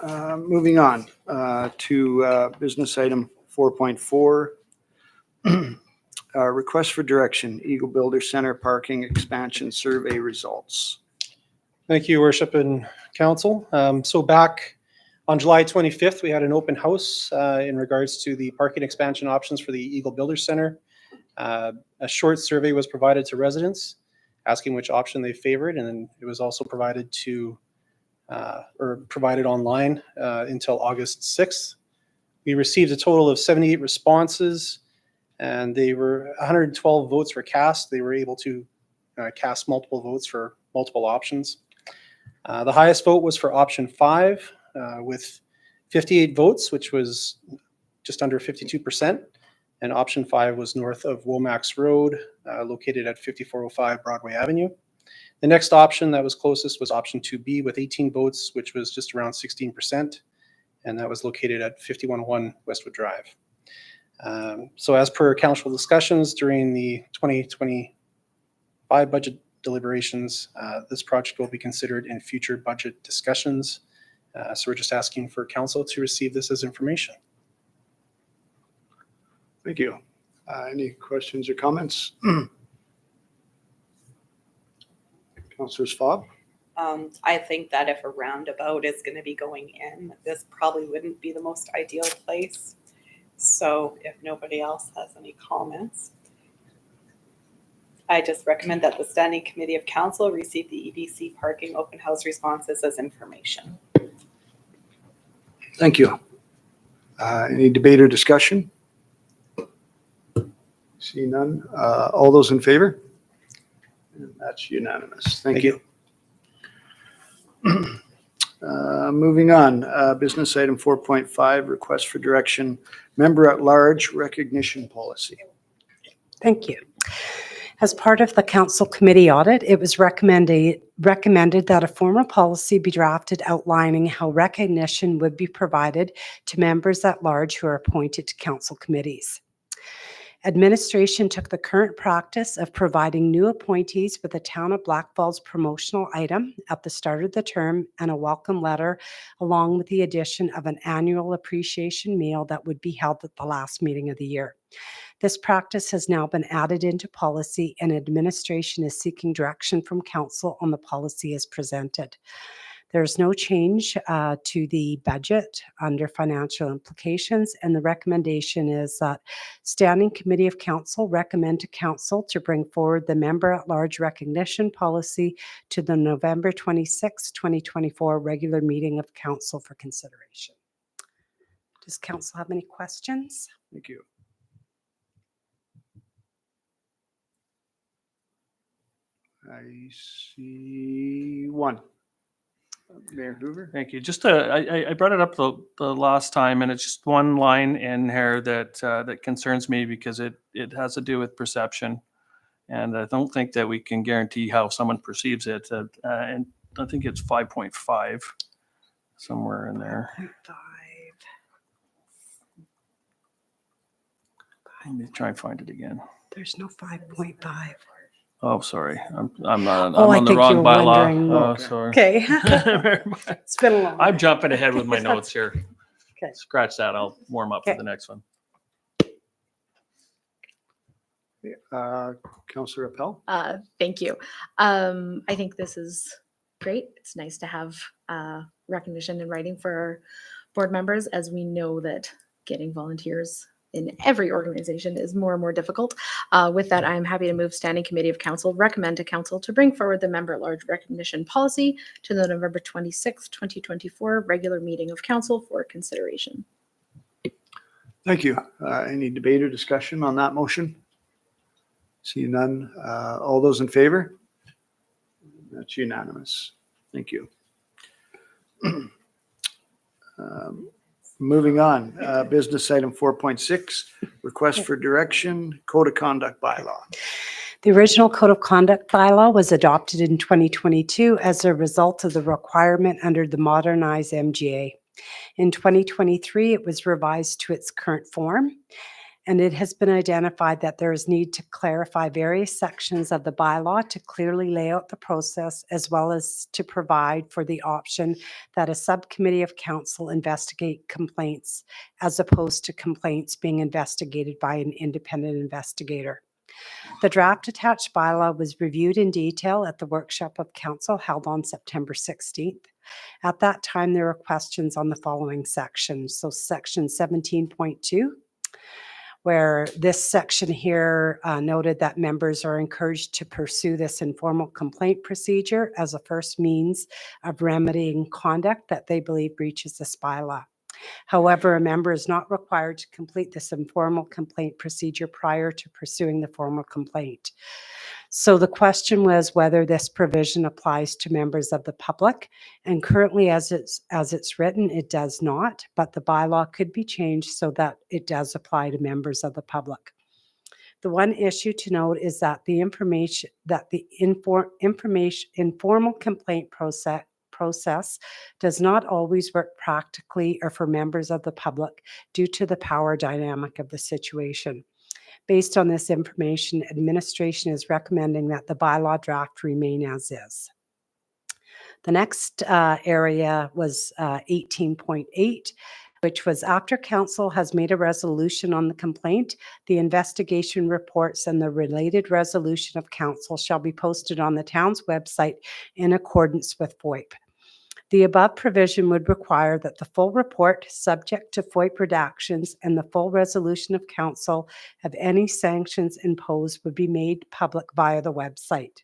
A: Moving on to business item 4.4. Request for direction, Eagle Builder Center parking expansion survey results.
M: Thank you, Worship and Council. So back on July 25th, we had an open house in regards to the parking expansion options for the Eagle Builder Center. A short survey was provided to residents asking which option they favored, and then it was also provided to provided online until August 6th. We received a total of 78 responses, and they were 112 votes were cast. They were able to cast multiple votes for multiple options. The highest vote was for option 5 with 58 votes, which was just under 52%. And option 5 was north of Womacks Road, located at 5405 Broadway Avenue. The next option that was closest was option 2B with 18 votes, which was just around 16%. And that was located at 5101 Westwood Drive. So as per council discussions during the 2025 budget deliberations, this project will be considered in future budget discussions. So we're just asking for council to receive this as information.
A: Thank you. Any questions or comments? Councillor Fobb?
I: I think that if a roundabout is going to be going in, this probably wouldn't be the most ideal place. So if nobody else has any comments, I just recommend that the Standing Committee of Council receive the EDC parking open house responses as information.
A: Thank you. Any debate or discussion? See none. All those in favor? And that's unanimous. Thank you. Moving on, business item 4.5, request for direction, member at large recognition policy.
N: Thank you. As part of the council committee audit, it was recommended that a formal policy be drafted outlining how recognition would be provided to members at large who are appointed to council committees. Administration took the current practice of providing new appointees with a Town of Blackfalds promotional item at the start of the term and a welcome letter, along with the addition of an annual appreciation meal that would be held at the last meeting of the year. This practice has now been added into policy, and administration is seeking direction from council on the policy as presented. There's no change to the budget under financial implications, and the recommendation is that Standing Committee of Council recommend to council to bring forward the member at large recognition policy to the November 26, 2024 regular meeting of council for consideration. Does council have any questions?
A: Thank you. I see one. Mayor Hoover?
J: Thank you. Just I brought it up the last time, and it's just one line in here that that concerns me because it has to do with perception, and I don't think that we can guarantee how someone perceives it. And I think it's 5.5 somewhere in there.
N: 5.
J: Let me try and find it again.
N: There's no 5.5.
J: Oh, sorry. I'm not.
N: Oh,
J: I'm
N: I
J: on the
N: think
J: wrong
N: you're
J: bylaw.
N: wondering.
J: Oh, sorry.
N: Okay.
J: Very much.
N: It's been a long.
J: I'm jumping ahead with my notes here.
N: Okay.
J: Scratch that. I'll warm up for
N: Okay.
J: the next one.
A: Councillor Appel?
G: Thank you. I think this is great. It's nice to have recognition in writing for our board members, as we know that getting volunteers in every organization is more and more difficult. With that, I'm happy to move Standing Committee of Council, recommend to Council to bring forward the member at large recognition policy to the November 26, 2024 regular meeting of Council for consideration.
A: Thank you. Any debate or discussion on that motion? See none. All those in favor? That's unanimous. Thank you. Moving on, business item 4.6, request for direction, code of conduct bylaw.
N: The original Code of Conduct bylaw was adopted in 2022 as a result of the requirement under the modernized MGA. In 2023, it was revised to its current form, and it has been identified that there is need to clarify various sections of the bylaw to clearly lay out the process, as well as to provide for the option that a subcommittee of council investigate complaints as opposed to complaints being investigated by an independent investigator. The draft attached bylaw was reviewed in detail at the workshop of council held on September 16th. At that time, there were questions on the following sections. So section 17.2, where this section here noted that members are encouraged to pursue this informal complaint procedure as a first means of remedying conduct that they believe breaches this bylaw. However, a member is not required to complete this informal complaint procedure prior to pursuing the formal complaint. So the question was whether this provision applies to members of the public, and currently as it's written, it does not, but the bylaw could be changed so that it does apply to members of the public. The one issue to note is that the informal complaint process does not always work practically or for members of the public due to the power dynamic of the situation. Based on this information, administration is recommending that the bylaw draft remain as is. The next area was 18.8, which was after council has made a resolution on the complaint, the investigation reports and the related resolution of council shall be posted on the town's website in accordance with FOIP. The above provision would require that the full report, subject to FOIP redactions, and the full resolution of council of any sanctions imposed would be made public via the website.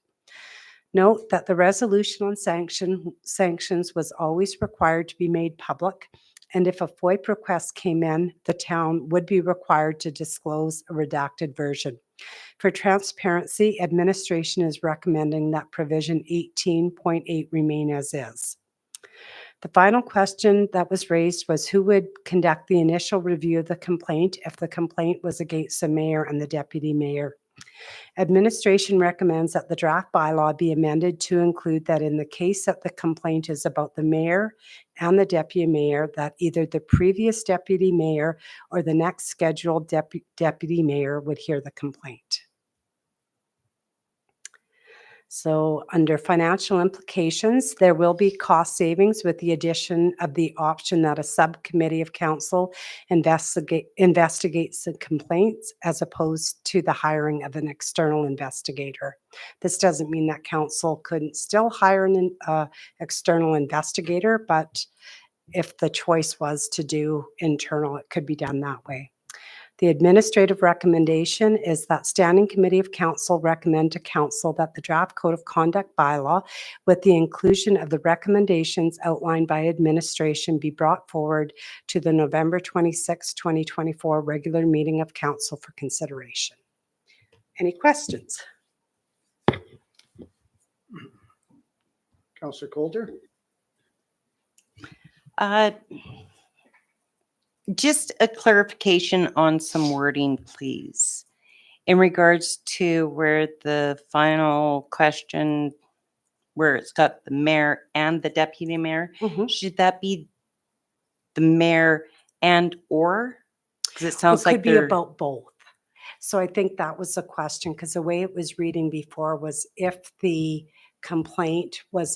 N: Note that the resolution on sanctions was always required to be made public, and if a FOIP request came in, the town would be required to disclose a redacted version. For transparency, administration is recommending that provision 18.8 remain as is. The final question that was raised was who would conduct the initial review of the complaint if the complaint was against the mayor and the deputy mayor. Administration recommends that the draft bylaw be amended to include that in the case that the complaint is about the mayor and the deputy mayor, that either the previous deputy mayor or the next scheduled deputy mayor would hear the complaint. So under financial implications, there will be cost savings with the addition of the option that a subcommittee of council investigates the complaints as opposed to the hiring of an external investigator. This doesn't mean that council couldn't still hire an external investigator, but if the choice was to do internal, it could be done that way. The administrative recommendation is that Standing Committee of Council recommend to Council that the draft Code of Conduct bylaw, with the inclusion of the recommendations outlined by administration, be brought forward to the November 26, 2024 regular meeting of Council for consideration. Any questions?
A: Councillor Coulter?
L: Just a clarification on some wording, please. In regards to where the final question, where it's got the mayor and the deputy mayor, should that be the mayor and or? Because it sounds like
N: could be
L: they're
N: about both. So I think that was the question, because the way it was reading before was if the complaint was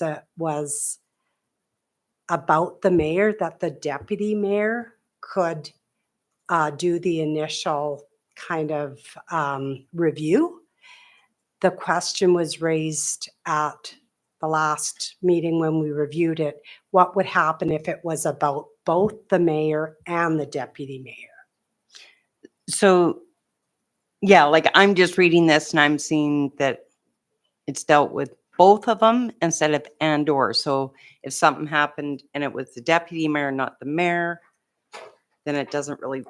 N: about the mayor, that the deputy mayor could do the initial kind of review. The question was raised at the last meeting when we reviewed it. What would happen if it was about both the mayor and the deputy mayor?
L: So, yeah, like I'm just reading this and I'm seeing that it's dealt with both of them instead of and or. So if something happened and it was the deputy mayor, not the mayor, then it doesn't really,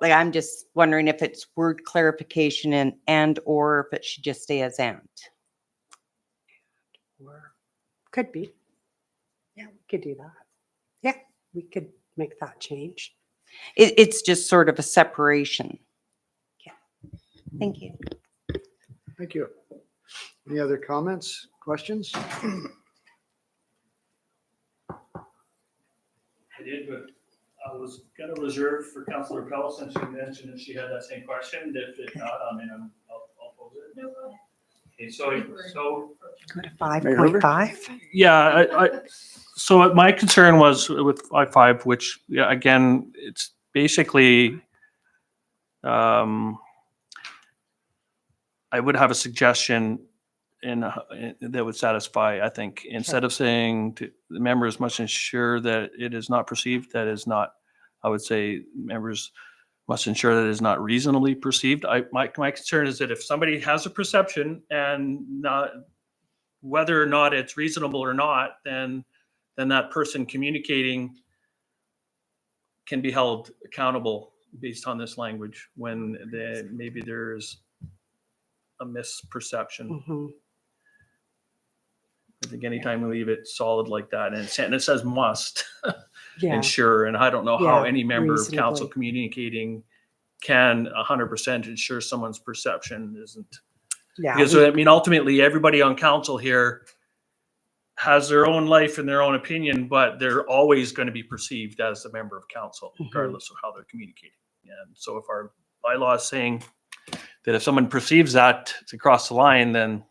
L: like, I'm just wondering if it's word clarification in and or if it should just stay as and.
N: Or could be. Yeah, we could do that. Yeah, we could make that change.
L: It's just sort of a separation. Yeah. Thank you.
A: Thank you. Any other comments, questions?
J: I did, but I was going to reserve for Councillor Pell since she mentioned that she had that same question. If not, I mean, I'll pose it. No, go ahead. Okay, so
N: Go to 5.5.
J: yeah, so my concern was with I-5, which again, it's basically, I would have a suggestion that would satisfy, I think, instead of saying to the members must ensure that it is not perceived, that is not, I would say members must ensure that it is not reasonably perceived. My concern is that if somebody has a perception and not whether or not it's reasonable or not, then that person communicating can be held accountable based on this language when maybe there's a misperception. I think anytime we leave it solid like that, and it says must ensure, and I don't know how any member of council communicating can 100% ensure someone's perception isn't.
N: Yeah.
J: Because I mean, ultimately, everybody on council here has their own life and their own opinion, but they're always going to be perceived as a member of council, regardless of how they're communicating. And so if our bylaw is saying that if someone perceives that to cross the line, then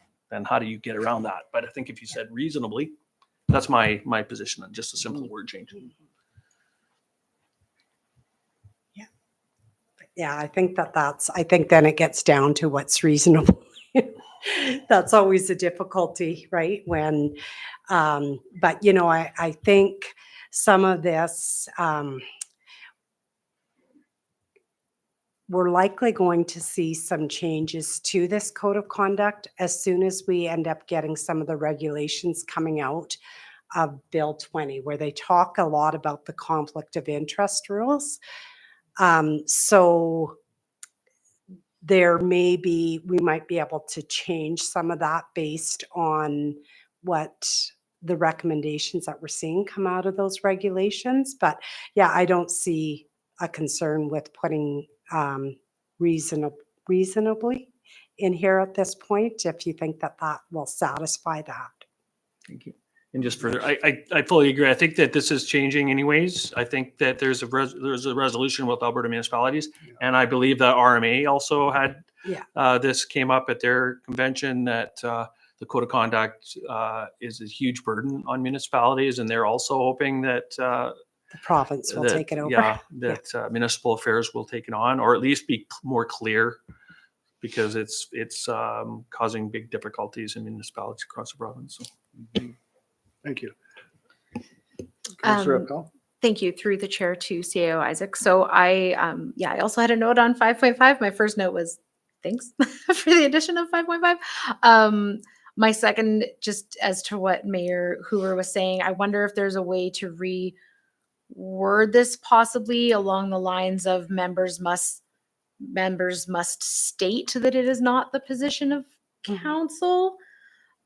J: how do you get around that? But I think if you said reasonably, that's my position on just a simple word change.
N: Yeah, I think I think then it gets down to what's reasonable. That's always a difficulty, right? When, but you know, I think some of this, we're likely going to see some changes to this code of conduct as soon as we end up getting some of the regulations coming out of Bill 20, where they talk a lot about the conflict of interest rules. So we might be able to change some of that based on what the recommendations that we're seeing come out of those regulations. But yeah, I don't see a concern with putting reasonably in here at this point, if you think that will satisfy that.
J: Thank you. And just further, I fully agree. I think that this is changing anyways. I think that there's a resolution with Alberta municipalities, and I believe that RMA also had this came up at their convention, that the code of conduct is a huge burden on municipalities, and they're also hoping that
N: the province will take it over.
J: Yeah, that municipal affairs will take it on, or at least be more clear, because it's causing big difficulties in municipalities across the province. So.
A: Thank you. Councillor Appel?
G: Thank you, through the chair to CAO Isaac. So I also had a note on 5.5. My first note was thanks for the addition of 5.5. My second, just as to what Mayor Hoover was saying, I wonder if there's a way to reword this possibly along the lines of members must state that it is not the position of council.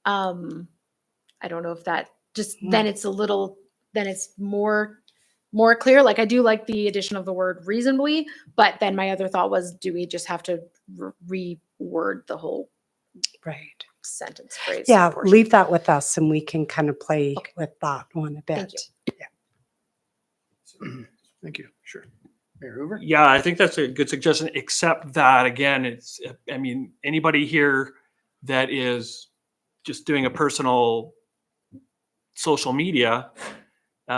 G: I don't know if that just then it's more clear. Like, I do like the addition of the word reasonably, but then my other thought was, do we just have to reword the whole sentence phrase?
N: Yeah,
G: portion?
N: leave that with us and we can kind of play with that one a bit.
G: Thank
A: Thank you. Sure. Mayor Hoover?
J: Yeah, I think that's a good suggestion, except that, again, I mean, anybody here that is just doing a personal social media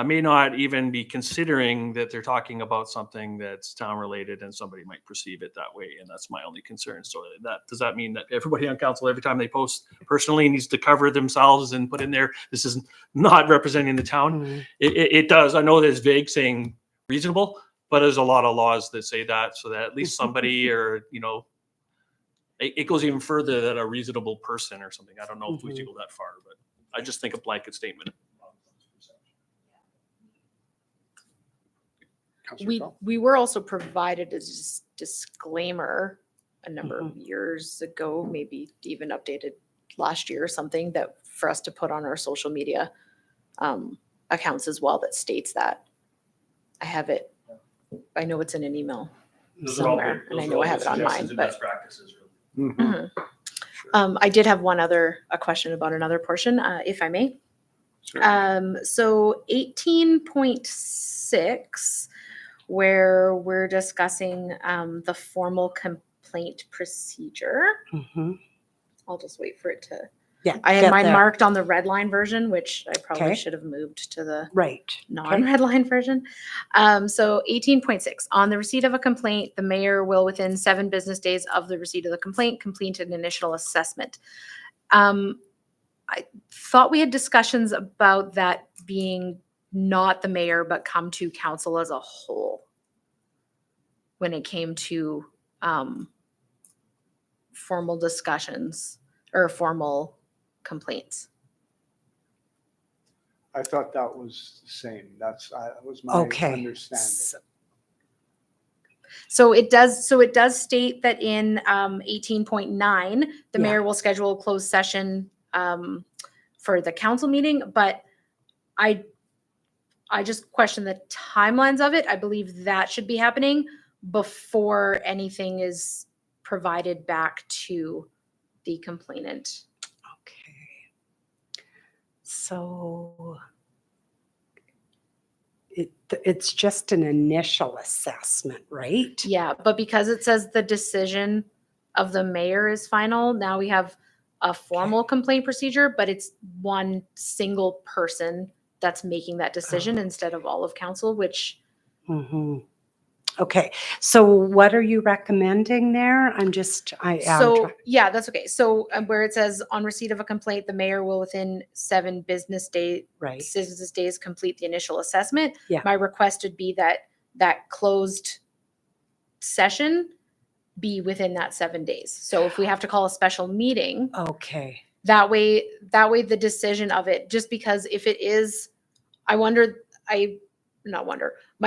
J: may not even be considering that they're talking about something that's town related, and somebody might perceive it that way. And that's my only concern. So does that mean that everybody on council, every time they post personally, needs to cover themselves and put in there, this is not representing the town? It does. I know there's vague saying reasonable, but there's a lot of laws that say that, so that at least somebody, or, you know, it goes even further than a reasonable person or something. I don't know if we should go that far, but I just think a blanket statement.
G: We were also provided a disclaimer a number of years ago, maybe even updated last year or something, that for us to put on our social media accounts as well, that states that. I have it. I know it's in an email somewhere, and I know I have it on mine. But I did have a question about another portion, if I may. So 18.6, where we're discussing the formal complaint procedure. I'll just wait for it to.
N: Yeah,
G: I had mine marked on the red line version, which I probably
N: Okay.
G: should have moved to the
N: Right.
G: non-red line version. So 18.6, on the receipt of a complaint, the mayor will, within 7 business days of the receipt of the complaint, complete an initial assessment. I thought we had discussions about that being not the mayor, but come to council as a whole when it came to formal discussions or formal complaints.
A: I thought that was the same. That was my understanding.
G: So it does state that in 18.9, the mayor will schedule a closed session for the council meeting, but I just question the timelines of it. I believe that should be happening before anything is provided back to the complainant.
N: Okay. So it's just an initial assessment, right?
G: Yeah, but because it says the decision of the mayor is final, now we have a formal complaint procedure, but it's one single person that's making that decision instead of all of council, which
N: Okay, so what are you recommending there? I'm just, I am.
G: So, yeah, that's okay. So where it says on receipt of a complaint, the mayor will within 7 business days complete the initial assessment.
N: Yeah.
G: My request would be that that closed session be within that 7 days. So if we have to call a special meeting,
N: Okay,
G: that way the decision of it, just because if it is, my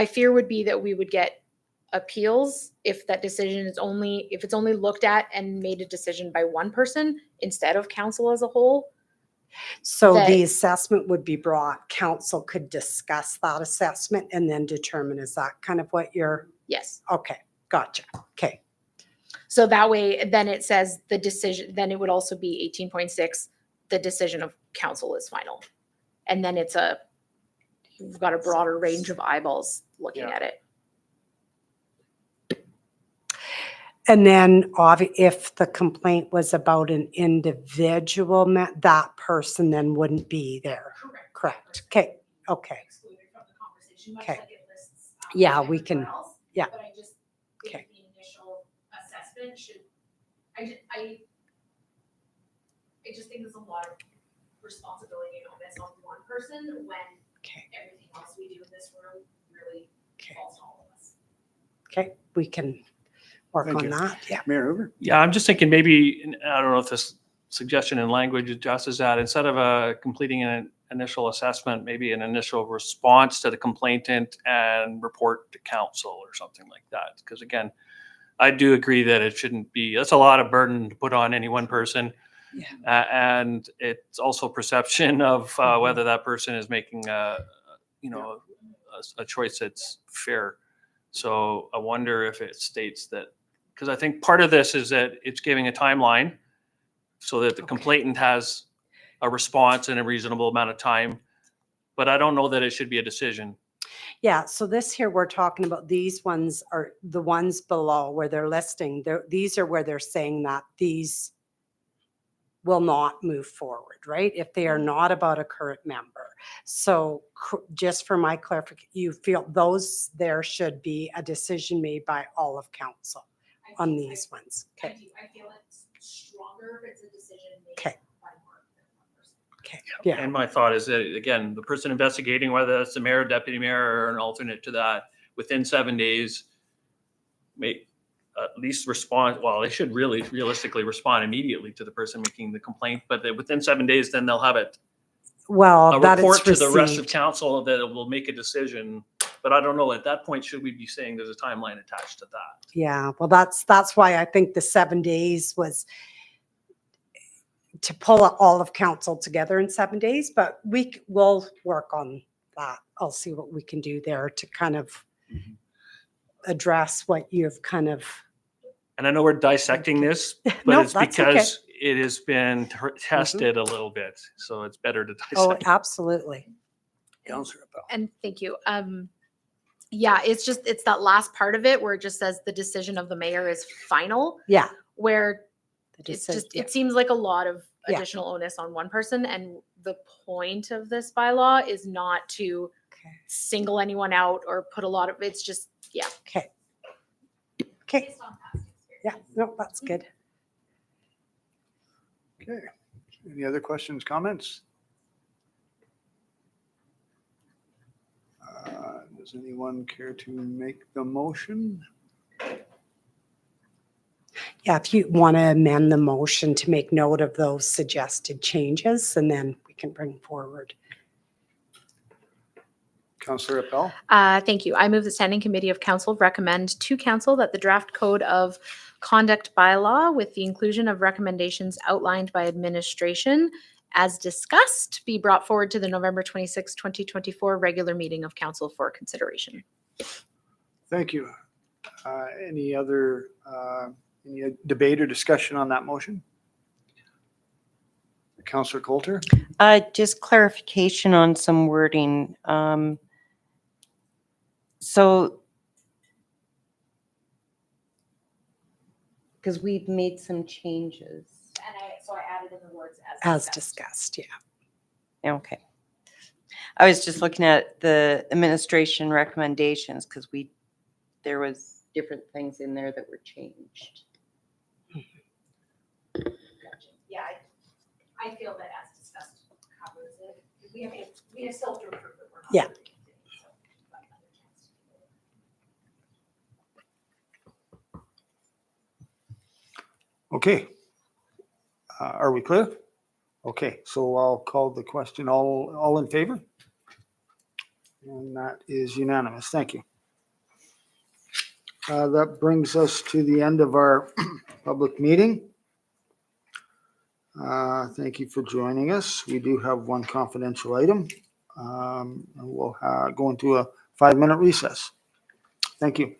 G: fear would be that we would get appeals if that decision is only, if it's only looked at and made a decision by one person instead of council as a whole.
N: so
G: That-
N: the assessment would be brought, council could discuss that assessment and then determine, is that kind of what you're,
G: Yes.
N: okay, gotcha, okay.
G: So that way, then it says the decision, then it would also be 18.6, the decision of council is final. And then you've got a broader range of eyeballs looking at it.
N: And then if the complaint was about an individual, that person then wouldn't be there. Correct. Okay, okay.
G: Excluded from the conversation, much
N: Okay.
G: like it lists,
N: Yeah, we
G: everywhere
N: can-
G: else.
N: yeah.
G: But I just
N: Okay.
G: think the initial assessment should, I just think there's a lot of responsibility and onus on one person when
N: Okay.
G: everything else we do in this room really
N: Okay.
G: falls to all of us.
N: Okay, we can work
A: Thank
N: on
A: you.
N: that, yeah.
A: Mayor Hoover?
J: Yeah, I'm just thinking maybe, I don't know if this suggestion in language addresses that, instead of completing an initial assessment, maybe an initial response to the complainant and report to council or something like that. Because again, I do agree that it shouldn't be, that's a lot of burden to put on any one person.
N: Yeah.
J: And it's also perception of whether that person is making a choice that's fair. So I wonder if it states that, because I think part of this is that it's giving a timeline so that the complainant has a response in a reasonable amount of time. But I don't know that it should be a decision.
N: Yeah, so this here, we're talking about, these ones are the ones below where they're listing, these are where they're saying that these will not move forward, right? If they are not about a current member. So just for my clarification, you feel those, there should be a decision made by all of council on these ones.
G: I
N: Okay,
G: do. I feel it's stronger if it's a decision made
N: Okay.
G: by more than one person.
N: okay, yeah,
J: And my thought is that, again, the person investigating, whether that's the mayor, deputy mayor, or an alternate to that, within 7 days, may at least respond, well, they should really realistically respond immediately to the person making the complaint, but within 7 days, then they'll have it,
N: well,
J: a
N: that
J: report
N: it's
J: to the rest of
N: received.
J: council that it will make a decision. But I don't know, at that point, should we be saying there's a timeline attached to that?
N: Yeah, well, that's why I think the 7 days was to pull all of council together in 7 days, but we'll work on that. I'll see what we can do there to kind of address what you've kind of,
J: And I know we're dissecting this, but
N: No,
J: it's
N: that's okay.
J: because it has been tested a little bit, so it's better to
N: oh,
J: dissect.
N: absolutely.
A: Councillor Appel.
G: And thank you. Yeah, it's that last part of it where it just says the decision of the mayor is final,
N: Yeah.
G: where
N: the
G: it's
N: decision-
G: just, it seems like a lot of
N: Yeah.
G: additional onus on one person. And the point of this bylaw is not to
N: Okay.
G: single anyone out or put a lot of, it's just, yeah.
N: Okay. Okay,
G: Based on past
N: yeah,
G: experience.
N: no, that's good.
A: Okay. Any other questions, comments? Does anyone care to make the motion?
N: Yeah, if you want to amend the motion to make note of those suggested changes, and then we can bring forward.
A: Councillor Appel?
G: Thank you. I move the Standing Committee of Council recommend to Council that the draft Code of Conduct bylaw with the inclusion of recommendations outlined by administration as discussed be brought forward to the November 26, 2024 regular meeting of Council for consideration.
A: Thank you. Any other any debate or discussion on that motion? Councillor Coulter?
L: Just clarification on some wording. So, because we've made some changes.
G: So I added in the words
N: As discussed, yeah.
L: Okay. I was just looking at the administration recommendations because we there was different things in there that were changed.
O: Yeah, I feel that as discussed covers it. We have still to approve it. We're not
N: Yeah.
O: voting today, so we've got another chance to do it.
A: Okay. Are we clear? Okay, so I'll call the question. All in favor? And that is unanimous. Thank you. That brings us to the end of our public meeting. Thank you for joining us. We do have one confidential item. And we'll go into a 5-minute recess. Thank you.